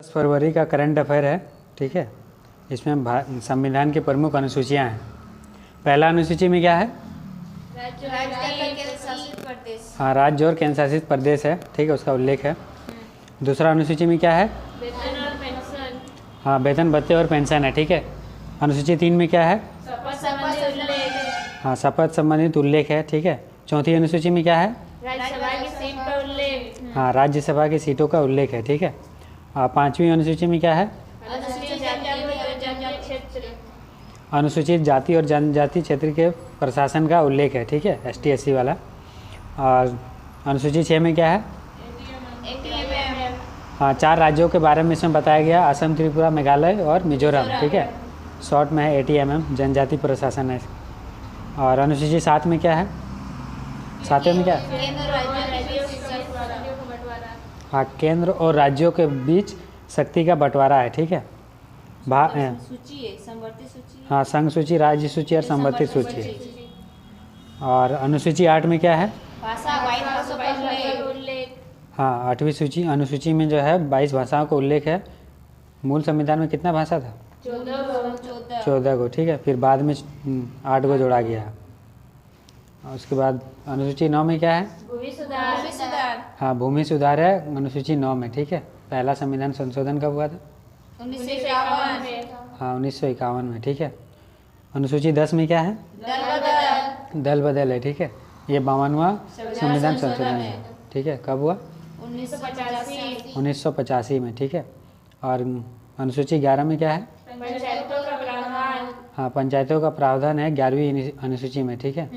फरवरी का current affair है, ठीक है। इसमें संविधान की प्रमुख अनुसूचियां हैं। पहला अनुसूची में क्या है? हाँ, राज्य और केंद्र शासित प्रदेश है, ठीक है, उसका उल्लेख है। दूसरा अनुसूची में क्या है? वेतन और पेंशन। हाँ, वेतन भत्ते और पेंशन है, ठीक है। अनुसूची 3 में क्या है? शपथ संबंधी उल्लेख। हाँ, शपथ संबंधित उल्लेख है, ठीक है। चौथी अनुसूची में क्या है? राज्यसभा की सीट का उल्लेख। हाँ, राज्यसभा की सीटों का उल्लेख है, ठीक है। पांचवी अनुसूची में क्या है? अनुसूचित जाति और जनजाति क्षेत्र। अनुसूचित जाति और जनजाति क्षेत्र के प्रशासन का उल्लेख है, ठीक है, ST SC वाला। और अनुसूची 6 में क्या है? ATMM। हाँ, 4 राज्यों के बारे में इसमें बताया गया, असम, त्रिपुरा, मेघालय और मिजोरम, ठीक है। शॉर्ट में है ATMM, जनजाति प्रशासन है। और अनुसूची 7 में क्या है? 7वें में क्या है? केंद्र और राज्यों की शक्तियों का बंटवारा। हाँ, केंद्र और राज्यों के बीच शक्ति का बंटवारा है, ठीक है। सूची है, संवर्धित सूची। हाँ, संघ सूची, राज्य सूची और संवर्धित सूची। और अनुसूची 8 में क्या है? भाषा 22 भाषाओं का उल्लेख। हाँ, 8वीं सूची अनुसूची में जो है 22 भाषाओं का उल्लेख है। मूल संविधान में कितना भाषा था? 14 को, ठीक है। फिर बाद में 8 को जोड़ा गया। और उसके बाद अनुसूची 9 में क्या है? भूमि सुधार। हाँ, भूमि सुधार है अनुसूची 9 में, ठीक है। पहला संविधान संशोधन कब हुआ था? 1951 में। हाँ, 1951 में, ठीक है। अनुसूची 10 में क्या है? दल बदल है, ठीक है। ये 52वां संविधान संशोधन है, ठीक है। कब हुआ? 1985 में, ठीक है। और अनुसूची 11 में क्या है? पंचायतों का प्रावधान। हाँ, पंचायतों का प्रावधान है 11वीं अनुसूची में, ठीक है।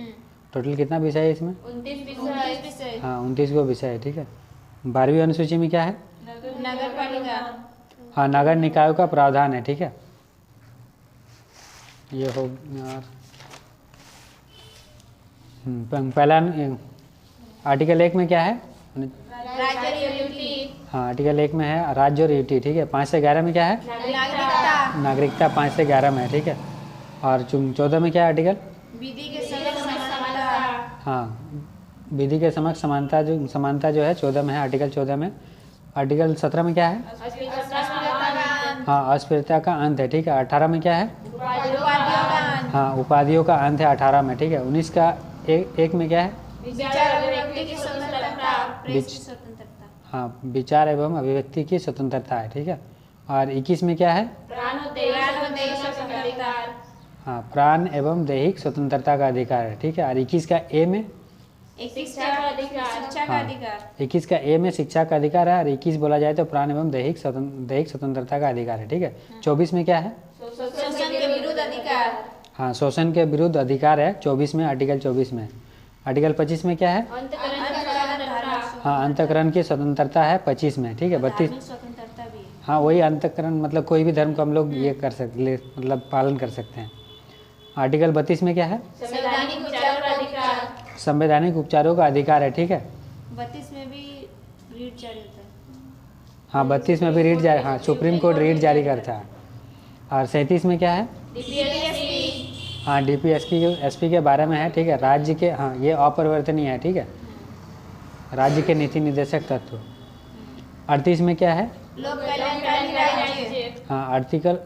टोटल कितना विषय है इसमें? 29 विषय। हाँ, 29 को विषय है, ठीक है। 12वीं अनुसूची में क्या है? नगर पालिका। हाँ, नगर निकायों का प्रावधान है, ठीक है। ये हो यार, पहला आर्टिकल 1 में क्या है? राज्य और यूटी। हाँ, आर्टिकल 1 में है राज्य और यूटी, ठीक है। 5 से 11 में क्या है? नागरिकता। नागरिकता 5 से 11 में है, ठीक है। और 14 में क्या है आर्टिकल? विधि के समक्ष समानता। हाँ, विधि के समक्ष समानता जो है 14 में है, आर्टिकल 14 में। आर्टिकल 17 में क्या है? हाँ, अस्पृश्यता का अंत है, ठीक है। 18 में क्या है? हाँ, उपाधियों का अंत है 18 में, ठीक है। 19 का एक में क्या है? विचार अभिव्यक्ति की स्वतंत्रता। प्रेस की स्वतंत्रता। हाँ, विचार एवं अभिव्यक्ति की स्वतंत्रता है, ठीक है। और 21 में क्या है? प्राण और दैहिक स्वतंत्रता। हाँ, प्राण एवं दैहिक स्वतंत्रता का अधिकार है, ठीक है। और 21 का ए में शिक्षा का अधिकार। 21 का ए में शिक्षा का अधिकार है। और 21 बोला जाए तो प्राण एवं दैहिक स्वतंत्रता का अधिकार है, ठीक है। 24 में क्या है? शोषण के विरुद्ध अधिकार। हाँ, शोषण के विरुद्ध अधिकार है 24 में, आर्टिकल 24 में। आर्टिकल 25 में क्या है? हाँ, अंतःकरण की स्वतंत्रता है 25 में, ठीक है। 32 स्वतंत्रता भी। हाँ, वही अंतःकरण, मतलब कोई भी धर्म को हम लोग ये कर सकते, मतलब पालन कर सकते हैं। आर्टिकल 32 में क्या है? संवैधानिक उपचारों का अधिकार। संवैधानिक उपचारों का अधिकार है, ठीक है। 32 में भी रीट जारी होता है। हाँ, 32 में भी रीट जारी, हाँ, सुप्रीम कोर्ट रीट जारी करता है। और 37 में क्या है? हाँ, DPSP के बारे में है, ठीक है। राज्य के, हाँ, ये अपरिवर्तनीय है, ठीक है। राज्य के नीति निर्देशक तत्व। 38 में क्या है? लोक कल्याणकारी राज्य। हाँ, आर्टिकल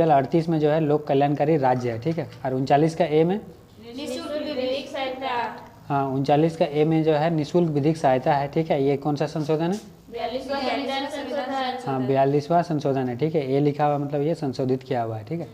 38 में जो है लोक कल्याणकारी राज्य है, ठीक है। और 39 का ए में? निःशुल्क विधिक सहायता। हाँ, 39 का ए में जो है निःशुल्क विधिक सहायता है, ठीक है। ये कौन सा संशोधन है? 42वां संविधान संशोधन। हाँ, 42वां संशोधन है, ठीक है। ए लिखा हुआ मतलब ये संशोधित किया हुआ है, ठीक है।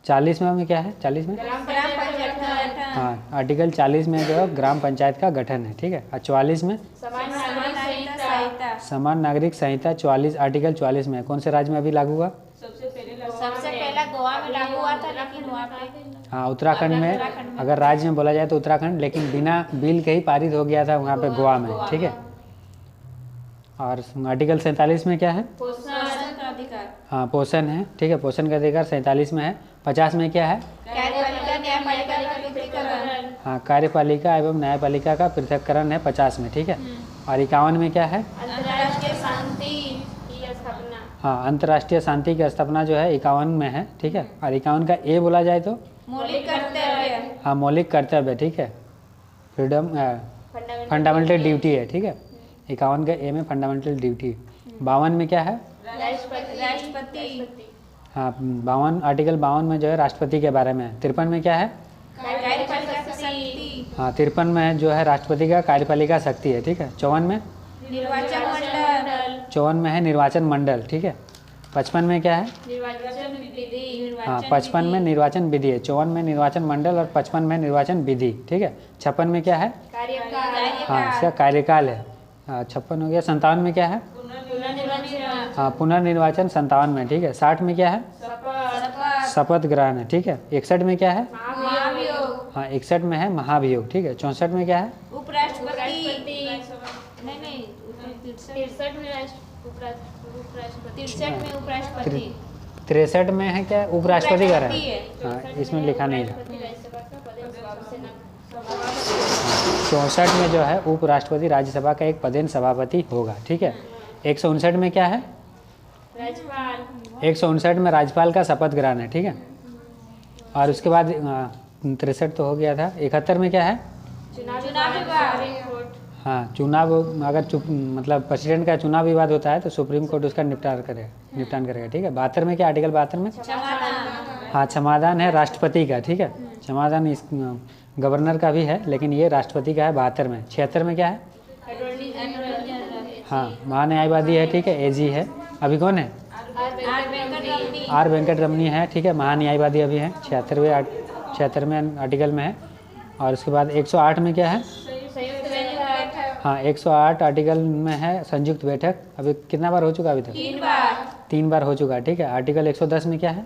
40 में क्या है? 40 में ग्राम पंचायत गठन। हाँ, आर्टिकल 40 में जो है ग्राम पंचायत का गठन है, ठीक है। और 44 में समान नागरिक संहिता। समान नागरिक संहिता 44, आर्टिकल 44 में कौन से राज्य में अभी लागू हुआ? सबसे पहला गोवा में लागू हुआ था, लेकिन वहाँ पे हाँ, उत्तराखंड में। अगर राज्य में बोला जाए तो उत्तराखंड, लेकिन बिना बिल के ही पारित हो गया था वहाँ पे गोवा में, ठीक है। और आर्टिकल 47 में क्या है? पोषण का अधिकार। हाँ, पोषण है, ठीक है। पोषण का अधिकार 47 में है। 50 में क्या है? कार्यपालिका न्यायपालिका का पृथक्करण। हाँ, कार्यपालिका एवं न्यायपालिका का पृथक्करण है 50 में, ठीक है। और 51 में क्या है? अंतर्राष्ट्रीय शांति की स्थापना। हाँ, अंतर्राष्ट्रीय शांति की स्थापना जो है 51 में है, ठीक है। और 51 का ए बोला जाए तो? मौलिक कर्तव्य। हाँ, मौलिक कर्तव्य, ठीक है। फ्रीडम, फंडामेंटल ड्यूटी है, ठीक है। 51 का ए में फंडामेंटल ड्यूटी। 52 में क्या है? राष्ट्रपति राष्ट्रपति, हाँ 52 आर्टिकल 52 में जो है राष्ट्रपति के बारे में है। 53 में क्या है? कार्यपालिका शक्ति, हाँ 53 में जो है राष्ट्रपति का कार्यपालिका शक्ति है, ठीक है। 54 में? निर्वाचन मंडल, 54 में है निर्वाचन मंडल, ठीक है। 55 में क्या है? निर्वाचन विधि, हाँ 55 में निर्वाचन विधि है, 54 में निर्वाचन मंडल और 55 में निर्वाचन विधि, ठीक है। 56 में क्या है? हाँ इसका कार्यकाल है। 56 हो गया। 57 में क्या है? पुनर्निर्वाचन, हाँ पुनर्निर्वाचन 57 में, ठीक है। 60 में क्या है? शपथ ग्रहण है, ठीक है। 61 में क्या है? महाभियोग, हाँ 61 में है महाभियोग, ठीक है। 64 में क्या है? उपराष्ट्रपति, नहीं 63 में उपराष्ट्रपति, 63 में उपराष्ट्रपति, 63 में है क्या? उपराष्ट्रपति का उपराष्ट्रपति है। है। हाँ इसमें लिखा नहीं है। राज्यसभा का पदेन सभापति। 64 में जो है उपराष्ट्रपति राज्यसभा का एक पदेन सभापति होगा, ठीक है। 159 में क्या है? राज्यपाल, 159 में राज्यपाल का शपथ ग्रहण है, ठीक है। और उसके बाद 63 तो हो गया था। 71 में क्या है? चुनाव विभाग, हाँ चुनाव, अगर मतलब प्रेसिडेंट का चुनाव विवाद होता है तो सुप्रीम कोर्ट उसका निपटान करेगा, ठीक है। 72 में क्या? आर्टिकल 72 में समाधान, हाँ क्षमादान है राष्ट्रपति का, ठीक है। क्षमादान इस गवर्नर का भी है, लेकिन ये राष्ट्रपति का है 72 में। 76 में क्या है? हाँ महान्यायवादी है, ठीक है, एजी है। अभी कौन है? आर वेंकट रमनी है, ठीक है, महान्यायवादी अभी है। 76वें आर्टिकल में है। और उसके बाद 108 में क्या है? हाँ 108 आर्टिकल में है संयुक्त बैठक। अभी कितना बार हो चुका अभी तक? 3 बार हो चुका है, ठीक है। आर्टिकल 110 में क्या है?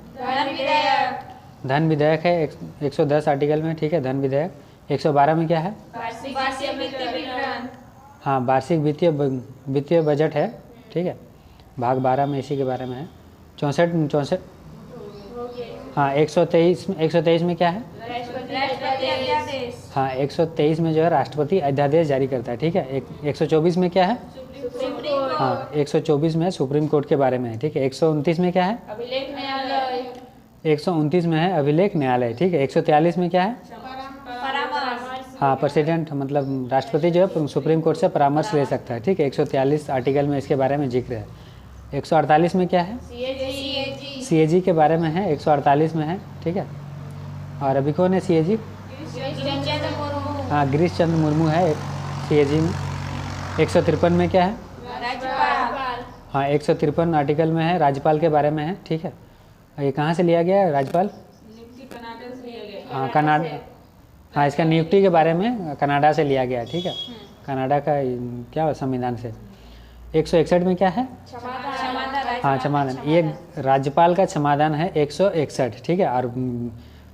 धन विधेयक है 110 आर्टिकल में, ठीक है, धन विधेयक। 112 में क्या है? हाँ वार्षिक वित्तीय बजट है, ठीक है, भाग 12 में इसी के बारे में है। 64 हाँ 123 में क्या है? हाँ 123 में जो है राष्ट्रपति अध्यादेश जारी करता है, ठीक है। 124 में क्या है? हाँ 124 में सुप्रीम कोर्ट के बारे में है, ठीक है। 129 में क्या है? 129 में है अभिलेख न्यायालय, ठीक है। 143 में क्या है? हाँ प्रेसिडेंट मतलब राष्ट्रपति जो है सुप्रीम कोर्ट से परामर्श ले सकता है, ठीक है। 143 आर्टिकल में इसके बारे में जिक्र है। 148 में क्या है? सीएजी के बारे में है, 148 में है, ठीक है। और अभी कौन है सीएजी? हाँ गिरीश चंद्र मुर्मू है सीएजी में। 153 में क्या है? हाँ 153 आर्टिकल में है राज्यपाल के बारे में है, ठीक है। ये कहाँ से लिया गया है राज्यपाल? हाँ कनाडा। हाँ इसका नियुक्ति के बारे में कनाडा से लिया गया है, ठीक है, कनाडा का क्या संविधान से। 161 में क्या है? हाँ क्षमादान। ये राज्यपाल का क्षमादान है 161, ठीक है। और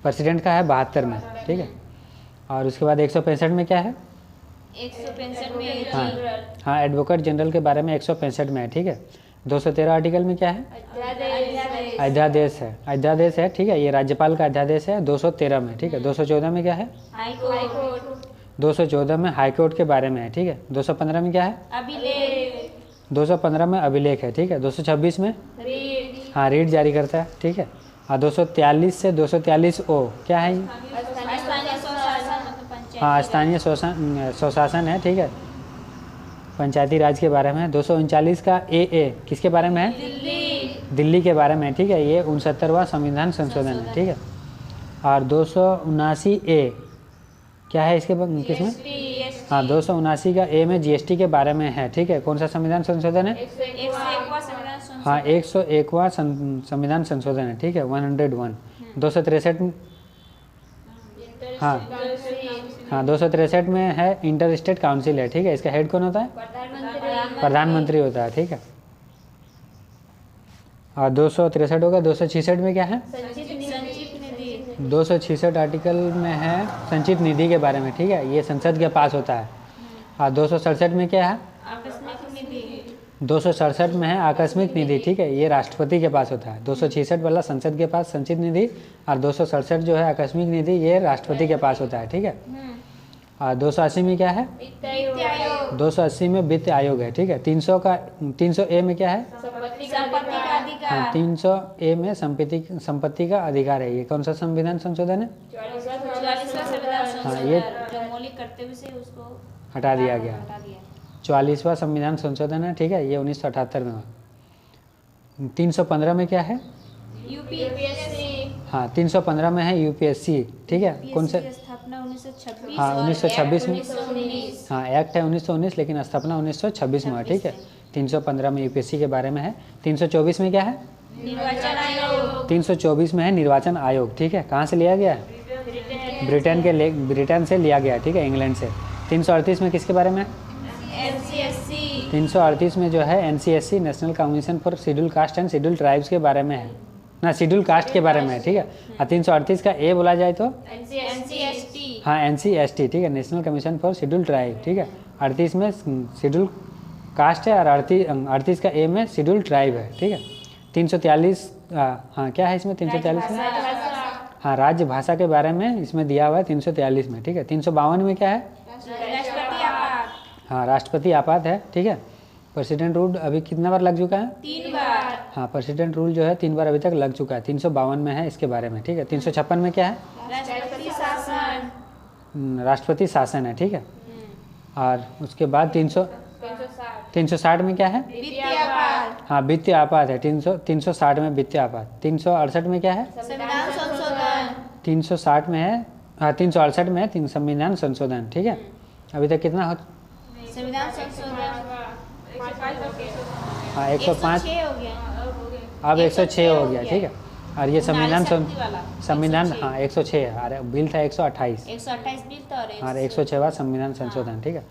प्रेसिडेंट का है 72 में, ठीक है। और उसके बाद 165 में क्या है? 165 में हाँ एडवोकेट जनरल के बारे में 165 में है, ठीक है। 213 आर्टिकल में क्या है? अध्यादेश है, ठीक है, ये राज्यपाल का अध्यादेश है 213 में, ठीक है। 214 में क्या है? 214 में हाईकोर्ट के बारे में है, ठीक है। 215 में क्या है? 215 में अभिलेख है, ठीक है। 226 में हाँ रीट जारी करता है, ठीक है। हाँ 243 से 243 ओ क्या है? हाँ स्थानीय स्वशासन है, ठीक है, पंचायती राज के बारे में है। 239 का ए किसके बारे में है? दिल्ली के बारे में है, ठीक है, ये 69वां संविधान संशोधन है, ठीक है। और 279 ए क्या है इसके किसमें? हाँ 279 का ए में जीएसटी के बारे में है, ठीक है। कौन सा संविधान संशोधन है? हाँ 101वां संविधान संशोधन है, ठीक है, 101। 263 हाँ 263 में है इंटर स्टेट काउंसिल है, ठीक है, इसका हेड कौन होता है? प्रधानमंत्री होता है, ठीक है। और 263 होगा। 266 में क्या है? 266 आर्टिकल में है संचित निधि के बारे में, ठीक है, ये संसद के पास होता है। और 267 में क्या है? 267 में है आकस्मिक निधि, ठीक है, ये राष्ट्रपति के पास होता है। 266 वाला संसद के पास संचित निधि और 267 जो है आकस्मिक निधि ये राष्ट्रपति के पास होता है, ठीक है। और 280 में क्या है? 280 में वित्त आयोग है, ठीक है। 300 ए में क्या है? हाँ 300 ए में संपत्ति का अधिकार है। ये कौन सा संविधान संशोधन है? हाँ ये मौलिक कर्तव्य से उसको हटा दिया गया। 44वां संविधान संशोधन है, ठीक है, ये 1978 में हुआ। 315 में क्या है? यूपीएससी। हाँ 315 में है यूपीएससी, ठीक है। कौन से? स्थापना 1926। हाँ 1926 में। 1919। हाँ एक्ट है 1919, लेकिन स्थापना 1926 में है, ठीक है। 315 में यूपीएससी के बारे में है। 324 में क्या है? निर्वाचन आयोग। 324 में है निर्वाचन आयोग, ठीक है। कहाँ से लिया गया है? ब्रिटेन से लिया गया है, ठीक है, इंग्लैंड से। 338 में किसके बारे में है? एनसीएससी। 338 में जो है NCSC, national commission for schedule caste and schedule tribes के बारे में है ना, शेड्यूल कास्ट के बारे में है, ठीक है। और 338 का ए बोला जाए तो एनसीएसटी। हाँ एनसीएसटी, ठीक है, national commission for schedule tribe, ठीक है। 38 में शेड्यूल कास्ट है और 38 का ए में शेड्यूल ट्राइब है, ठीक है। 343 हाँ क्या है इसमें? 343 में हाँ राज्य भाषा के बारे में इसमें दिया हुआ है 343 में, ठीक है। 352 में क्या है? राष्ट्रपति आपात। हाँ राष्ट्रपति आपात है, ठीक है। प्रेसिडेंट रूल अभी कितना बार लग चुका है? 3 बार। हाँ प्रेसिडेंट रूल जो है 3 बार अभी तक लग चुका है। 352 में है इसके बारे में, ठीक है। 356 में क्या है? राष्ट्रपति शासन। राष्ट्रपति शासन है, ठीक है। और उसके बाद 360 में क्या है? वित्तीय आपात। हाँ वित्तीय आपात है। 360 में वित्तीय आपात। 368 में क्या है? संविधान संशोधन। 360 में है, हाँ 368 में है संविधान संशोधन, ठीक है। अभी तक कितना हो? संविधान संशोधन हाँ 105, 106 हो गया। अब 106 हो गया, ठीक है। और ये संविधान वाला संविधान हाँ 106 है, और बिल था 128 128 बिल था और 106वां संविधान संशोधन, ठीक है।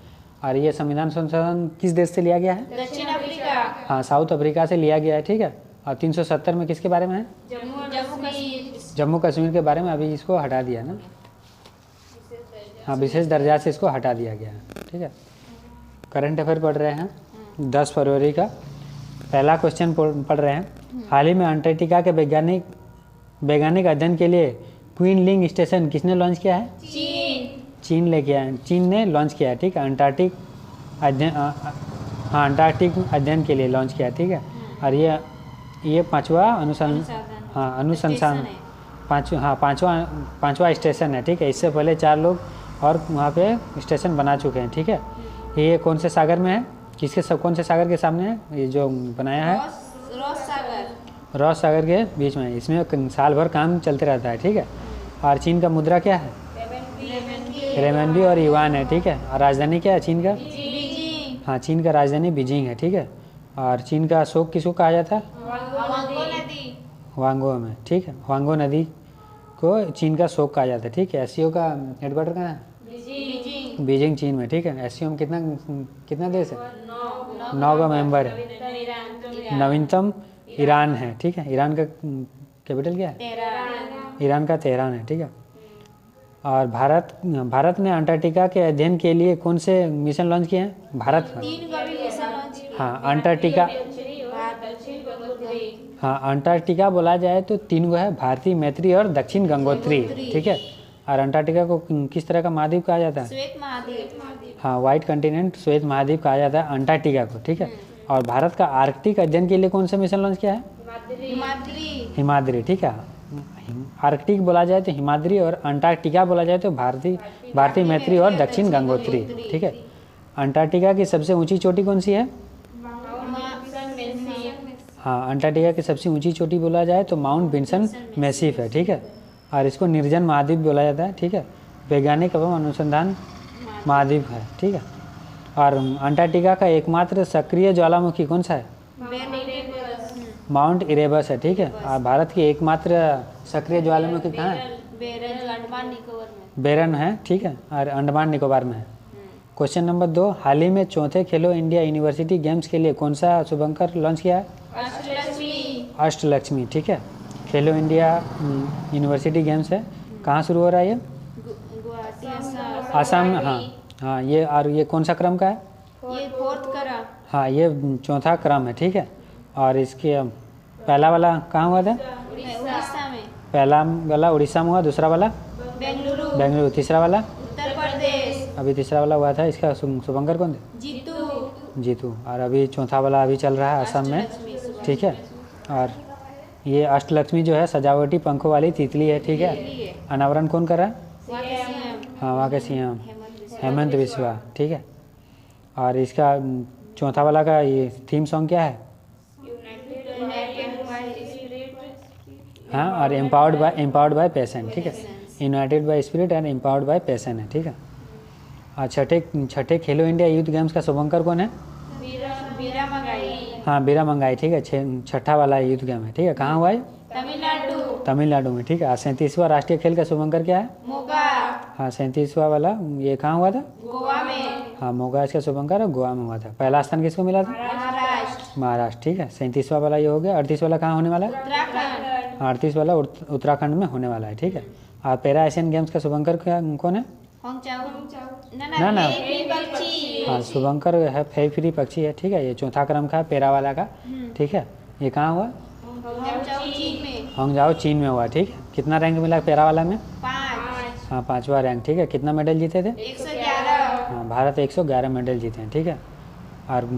और ये संविधान संशोधन किस देश से लिया गया है? दक्षिण अफ्रीका। हाँ साउथ अफ्रीका से लिया गया है, ठीक है। और 370 में किसके बारे में है? जम्मू कश्मीर। जम्मू कश्मीर के बारे में। अभी इसको हटा दिया ना, हाँ विशेष दर्जा से इसको हटा दिया गया है, ठीक है। करंट अफेयर पढ़ रहे हैं 10 फरवरी का। पहला क्वेश्चन पढ़ रहे हैं। हाल ही में अंटार्कटिका के वैज्ञानिक अध्ययन के लिए क्वीन लिंग स्टेशन किसने लॉन्च किया है? चीन लेके आए, चीन ने लॉन्च किया है, ठीक है। अंटार्कटिक अध्ययन हाँ अंटार्कटिक अध्ययन के लिए लॉन्च किया, ठीक है। और ये पांचवा अनुसंधान पांचवा स्टेशन है, ठीक है। इससे पहले 4 लोग और वहाँ पे स्टेशन बना चुके हैं, ठीक है। ये कौन से सागर में है? कौन से सागर के सामने है ये जो बनाया है? रॉस सागर के बीच में है। इसमें साल भर काम चलते रहता है, ठीक है। और चीन का मुद्रा क्या है? रेमनबी और युआन है, ठीक है। और राजधानी क्या है चीन का? हाँ चीन का राजधानी बीजिंग है, ठीक है। और चीन का अशोक किसको कहा जाता है? वांगो में, ठीक है। वांगो नदी को चीन का शोक कहा जाता है, ठीक है। एससीओ का हेडक्वार्टर कहाँ है? बीजिंग चीन में, ठीक है। एससीओ में कितना देश है? 9 मेंबर है। नवीनतम ईरान है, ठीक है। ईरान का कैपिटल क्या है? ईरान का तेहरान है, ठीक है। और भारत ने अंटार्कटिका के अध्ययन के लिए कौन से मिशन लॉन्च किए हैं? भारत हाँ अंटार्कटिका हाँ अंटार्कटिका बोला जाए तो 3 है, भारतीय मैत्री और दक्षिण गंगोत्री, ठीक है। और अंटार्कटिका को किस तरह का महाद्वीप कहा जाता है? श्वेत महाद्वीप। हाँ व्हाइट कंटिनेंट, श्वेत महाद्वीप कहा जाता है अंटार्कटिका को, ठीक है। और भारत का आर्कटिक अध्ययन के लिए कौन सा मिशन लॉन्च किया है? हिमाद्री, ठीक है। आर्कटिक बोला जाए तो हिमाद्री और अंटार्कटिका बोला जाए तो भारतीय मैत्री और दक्षिण गंगोत्री, ठीक है। अंटार्कटिका की सबसे ऊंची चोटी कौन सी है? हाँ अंटार्कटिका की सबसे ऊंची चोटी बोला जाए तो माउंट विंसन मैसिफ है, ठीक है। और इसको निर्जन महाद्वीप बोला जाता है, ठीक है। वैज्ञानिक एवं अनुसंधान महाद्वीप है, ठीक है। और अंटार्कटिका का एकमात्र सक्रिय ज्वालामुखी कौन सा है? माउंट इरेबस है, ठीक है। और भारत की एकमात्र सक्रिय ज्वालामुखी कहाँ है? बेरन है, ठीक है। और अंडमान निकोबार में है। क्वेश्चन नंबर 2, हाल ही में 4थे खेलो इंडिया यूनिवर्सिटी गेम्स के लिए कौन सा शुभंकर लॉन्च किया है? अष्टलक्ष्मी, ठीक है। खेलो इंडिया यूनिवर्सिटी गेम्स है, कहाँ शुरू हो रहा है ये? आसाम में। हाँ ये और ये कौन सा क्रम का है? ये 4th क्रम। हाँ ये 4था क्रम है, ठीक है। और इसके पहला वाला कहाँ हुआ था? उड़ीसा में। पहला वाला उड़ीसा में हुआ, दूसरा वाला बेंगलुरु, तीसरा वाला उत्तर प्रदेश। अभी तीसरा वाला हुआ था। इसका शुभंकर कौन थे? जीतू। और अभी 4था वाला अभी चल रहा है असम में, ठीक है। और ये अष्टलक्ष्मी जो है सजावटी पंखों वाली तितली है, ठीक है। अनावरण कौन कर रहा है? हाँ वहाँ के सीएम हेमंत बिस्वा, ठीक है। और इसका 4था वाला का ये थीम सॉन्ग क्या है? हाँ, और एम्पावर्ड बाय पैशन, ठीक है। United by spirit and empowered by passion है, ठीक है। और छठे खेलो इंडिया यूथ गेम्स का शुभंकर कौन है? बीरा मंगाई, हाँ, बीरा मंगाई, ठीक है। छठा वाला यूथ गेम है, ठीक है। कहाँ हुआ है? तमिलनाडु, तमिलनाडु में, ठीक है। 37वां राष्ट्रीय खेल का शुभंकर क्या है? मोगा, हाँ, 37वां वाला ये कहाँ हुआ था? गोवा में, हाँ, मोगा इसका शुभंकर और गोवा में हुआ था। पहला स्थान किसको मिला था? महाराष्ट्र, महाराष्ट्र, ठीक है। 37वां वाला ये हो गया। 38 वाला कहाँ होने वाला है? उत्तराखंड, 38 वाला उत्तराखंड में होने वाला है, ठीक है। और पैरा एशियन गेम्स का शुभंकर कौन है? ना ना। पक्षी, हाँ, शुभंकर है फेफरी पक्षी है, ठीक है। ये चौथा क्रम का पैरा वाला का, ठीक है। ये कहाँ हुआ? चीन में, होंगजाओ चीन में हुआ, ठीक है। कितना रैंक मिला पैरा वाला में? 5, हाँ, 5वां रैंक, ठीक है। कितना मेडल जीते थे? 111, हाँ, भारत 111 मेडल जीते हैं, ठीक है। और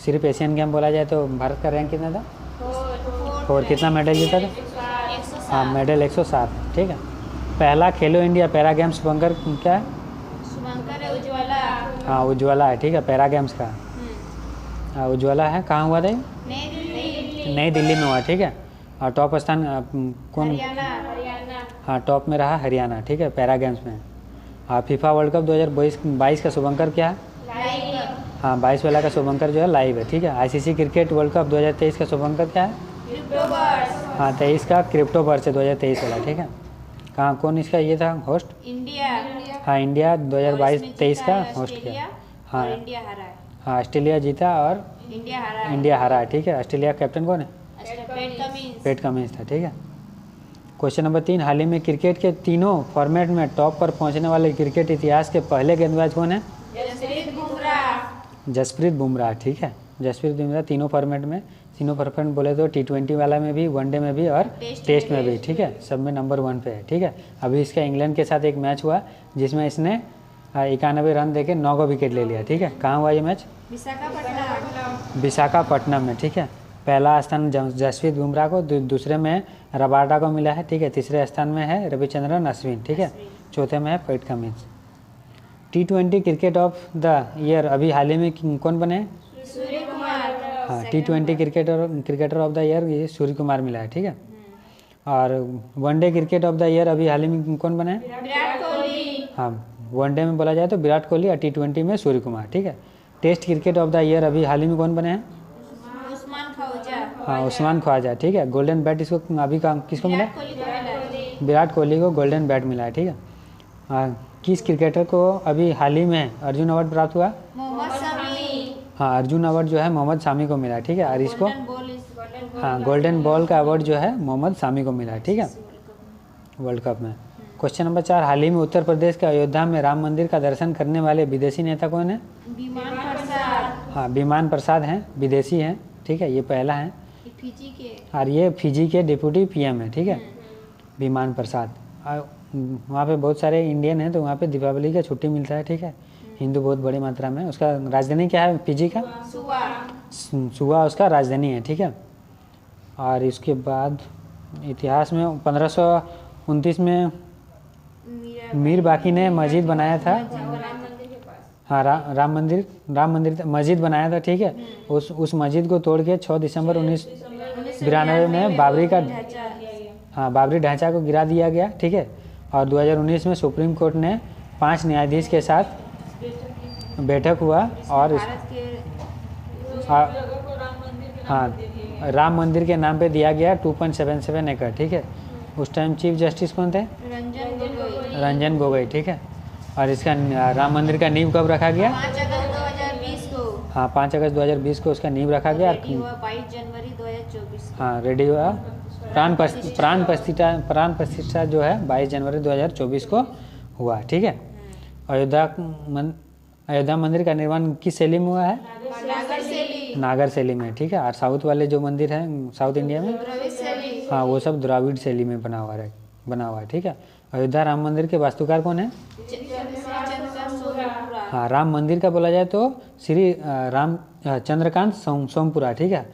सिर्फ एशियन गेम बोला जाए तो भारत का रैंक कितना था? 4। कितना मेडल जीता था? 107, हाँ, मेडल 107, ठीक है। पहला खेलो इंडिया पैरा गेम्स शुभंकर क्या है? शुभंकर है उज्ज्वला, हाँ, उज्ज्वला है, ठीक है। पैरा गेम्स का हाँ, उज्ज्वला है। कहाँ हुआ था ये? नई दिल्ली में हुआ, ठीक है। और टॉप स्थान कौन? हरियाणा, हाँ, टॉप में रहा हरियाणा, ठीक है, पैरा गेम्स में। हाँ, फीफा वर्ल्ड कप 2022 का शुभंकर क्या है? लाइव, हाँ, 22 वाला का शुभंकर जो है लाइव है, ठीक है। आईसीसी क्रिकेट वर्ल्ड कप 2023 का शुभंकर क्या है? क्रिप्टोबर्स, हाँ, 23 का क्रिप्टोबर्स है 2023 वाला, ठीक है। कहाँ कौन इसका ये था होस्ट? इंडिया, हाँ, इंडिया 2022-23 का होस्ट ऑस्ट्रेलिया किया। और हाँ, इंडिया हारा है, हाँ, ऑस्ट्रेलिया जीता और इंडिया हारा है, ठीक है। ऑस्ट्रेलिया का कैप्टन कौन है? पैट कमिंस था, ठीक है। क्वेश्चन नंबर 3, हाल ही में क्रिकेट के तीनों फॉर्मेट में टॉप पर पहुंचने वाले क्रिकेट इतिहास के पहले गेंदबाज कौन है? जसप्रीत बुमराह, ठीक है। जसप्रीत बुमराह तीनों फॉर्मेट बोले तो T20 वाला में भी, वनडे में भी और टेस्ट में भी, ठीक है। सब में नंबर 1 पे है, ठीक है। अभी इसका इंग्लैंड के साथ एक मैच हुआ जिसमें इसने 91 रन देके 9 विकेट ले लिया, ठीक है। कहाँ हुआ ये मैच? विशाखापट्टनम में, ठीक है। पहला स्थान जसप्रीत बुमराह को, दूसरे में रबाडा को मिला है, ठीक है। तीसरे स्थान में है रविचंद्रन अश्विन, ठीक है। चौथे में है PAT Cummins. T20 cricket of the year अभी हाल ही में कौन बने? हाँ, T20 cricketer of the year ये सूर्य कुमार मिला है, ठीक है। और one day cricket of the year अभी हाल ही में कौन बने? हाँ, वनडे में बोला जाए तो विराट कोहली और T20 में सूर्य कुमार, ठीक है। Test cricket of the year अभी हाल ही में कौन बने हैं? हाँ, उस्मान ख्वाजा, ठीक है। गोल्डन बैट इसको अभी किसको मिला? विराट कोहली को गोल्डन बैट मिला है, ठीक है। किस क्रिकेटर को अभी हाल ही में अर्जुन अवार्ड प्राप्त हुआ? हाँ, अर्जुन अवार्ड जो है मोहम्मद शामी को मिला है, ठीक है। और इसको हाँ, गोल्डन बॉल का अवार्ड जो है मोहम्मद शामी को मिला है, ठीक है, वर्ल्ड कप में। क्वेश्चन नंबर 4, हाल ही में उत्तर प्रदेश के अयोध्या में राम मंदिर का दर्शन करने वाले विदेशी नेता कौन है? हाँ, विमान प्रसाद हैं, विदेशी हैं, ठीक है। ये पहला है और ये फिजी के डिप्टी PM है, ठीक है, विमान प्रसाद। वहाँ पे बहुत सारे इंडियन हैं तो वहाँ पे दीपावली का छुट्टी मिलता है, ठीक है। हिंदू बहुत बड़ी मात्रा में। उसका राजधानी क्या है फिजी का? सुवा उसका राजधानी है, ठीक है। और इसके बाद इतिहास में 1529 में मीर बाकी ने मस्जिद बनाया था। हाँ, राम मंदिर मस्जिद बनाया था, ठीक है। उस मस्जिद को तोड़ के 6 दिसंबर 1992 में बाबरी ढांचा को गिरा दिया गया, ठीक है। और 2019 में सुप्रीम कोर्ट ने 5 न्यायाधीश के साथ बैठक हुआ और हाँ, राम मंदिर के नाम पे दिया गया 2.77 एकड़, ठीक है। उस टाइम चीफ जस्टिस कौन थे? रंजन गोगोई, ठीक है। और इसका राम मंदिर का नींव कब रखा गया? 5 अगस्त 2020 को। हाँ, 5 अगस्त 2020 को उसका नींव रखा गया। 22 जनवरी 2024 को। हाँ, रेडी हुआ। प्राण प्रतिष्ठा जो है 22 जनवरी 2024 को हुआ, ठीक है। अयोध्या मंदिर का निर्माण किस शैली में हुआ है? नागर शैली में, ठीक है। और साउथ वाले जो मंदिर हैं साउथ इंडिया में, हाँ, वो सब द्राविड़ शैली में बना हुआ है, ठीक है। अयोध्या राम मंदिर के वास्तुकार कौन है? हाँ, राम मंदिर का बोला जाए तो श्री राम चंद्रकांत सोमपुरा, ठीक है।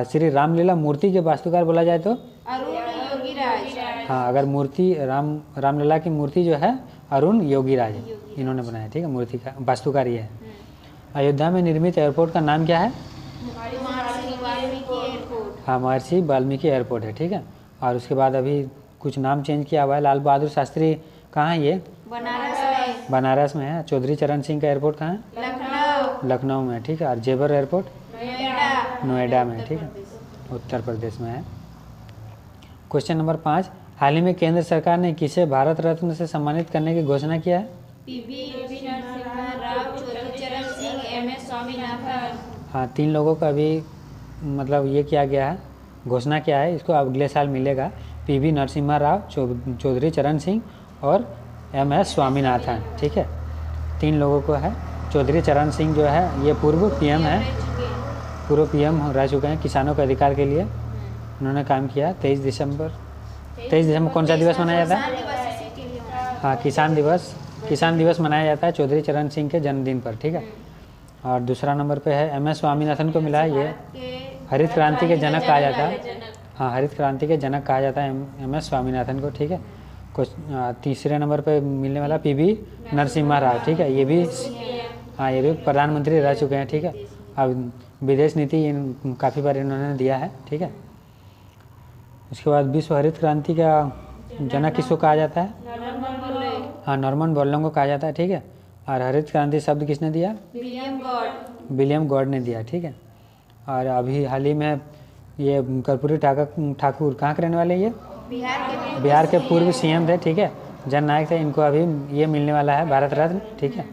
श्री रामलीला मूर्ति के वास्तुकार बोला जाए तो अरुण योगीराज। हाँ, अगर मूर्ति रामलीला की मूर्ति जो है अरुण योगीराज इन्होंने बनाया, ठीक है। मूर्ति का वास्तुकार ये है। अयोध्या में निर्मित एयरपोर्ट का नाम क्या है? हाँ, महर्षि वाल्मीकि एयरपोर्ट है, ठीक है। और उसके बाद अभी कुछ नाम चेंज किया हुआ है। लाल बहादुर शास्त्री कहाँ है? ये बनारस में। बनारस में है। चौधरी चरण सिंह का एयरपोर्ट कहाँ है? लखनऊ। लखनऊ में, ठीक है। और जेवर एयरपोर्ट नोएडा। नोएडा में, ठीक है, उत्तर प्रदेश में है। क्वेश्चन नंबर 5, हाल ही में केंद्र सरकार ने किसे भारत रत्न से सम्मानित करने की घोषणा किया है? पीवी नरसिम्हा राव, चौधरी चरण सिंह, एमएस स्वामीनाथन। हाँ, 3 लोगों का अभी मतलब ये किया गया है, घोषणा किया है, इसको अगले साल मिलेगा। पीवी नरसिम्हा राव, चौधरी चरण सिंह और एमएस स्वामीनाथन, ठीक है, 3 लोगों को है। चौधरी चरण सिंह जो है ये पूर्व पीएम है, पूर्व पीएम रह चुके हैं। किसानों के अधिकार के लिए उन्होंने काम किया। 23 दिसंबर कौन सा दिवस मनाया जाता है? हाँ, किसान दिवस मनाया जाता है चौधरी चरण सिंह के जन्मदिन पर, ठीक है। और दूसरा नंबर पे है एमएस स्वामीनाथन को मिला है, ये हरित क्रांति के जनक कहा जाता है। हाँ, हरित क्रांति के जनक कहा जाता है एमएस स्वामीनाथन को, ठीक है। कुछ तीसरे नंबर पे मिलने वाला पीवी नरसिम्हा राव, ठीक है, ये भी हाँ, ये भी प्रधानमंत्री रह चुके हैं, ठीक है। अब विदेश नीति काफ़ी बार इन्होंने दिया है, ठीक है। उसके बाद विश्व हरित क्रांति का जनक किसको कहा जाता है? हाँ, नॉर्मन बोरलॉग को कहा जाता है, ठीक है। और हरित क्रांति शब्द किसने दिया? विलियम गॉड ने दिया, ठीक है। और अभी हाल ही में ये कर्पूरी ठाकुर कहाँ के रहने वाले हैं? ये बिहार के पूर्व सीएम थे, ठीक है, जननायक थे। इनको अभी ये मिलने वाला है भारत रत्न, ठीक है।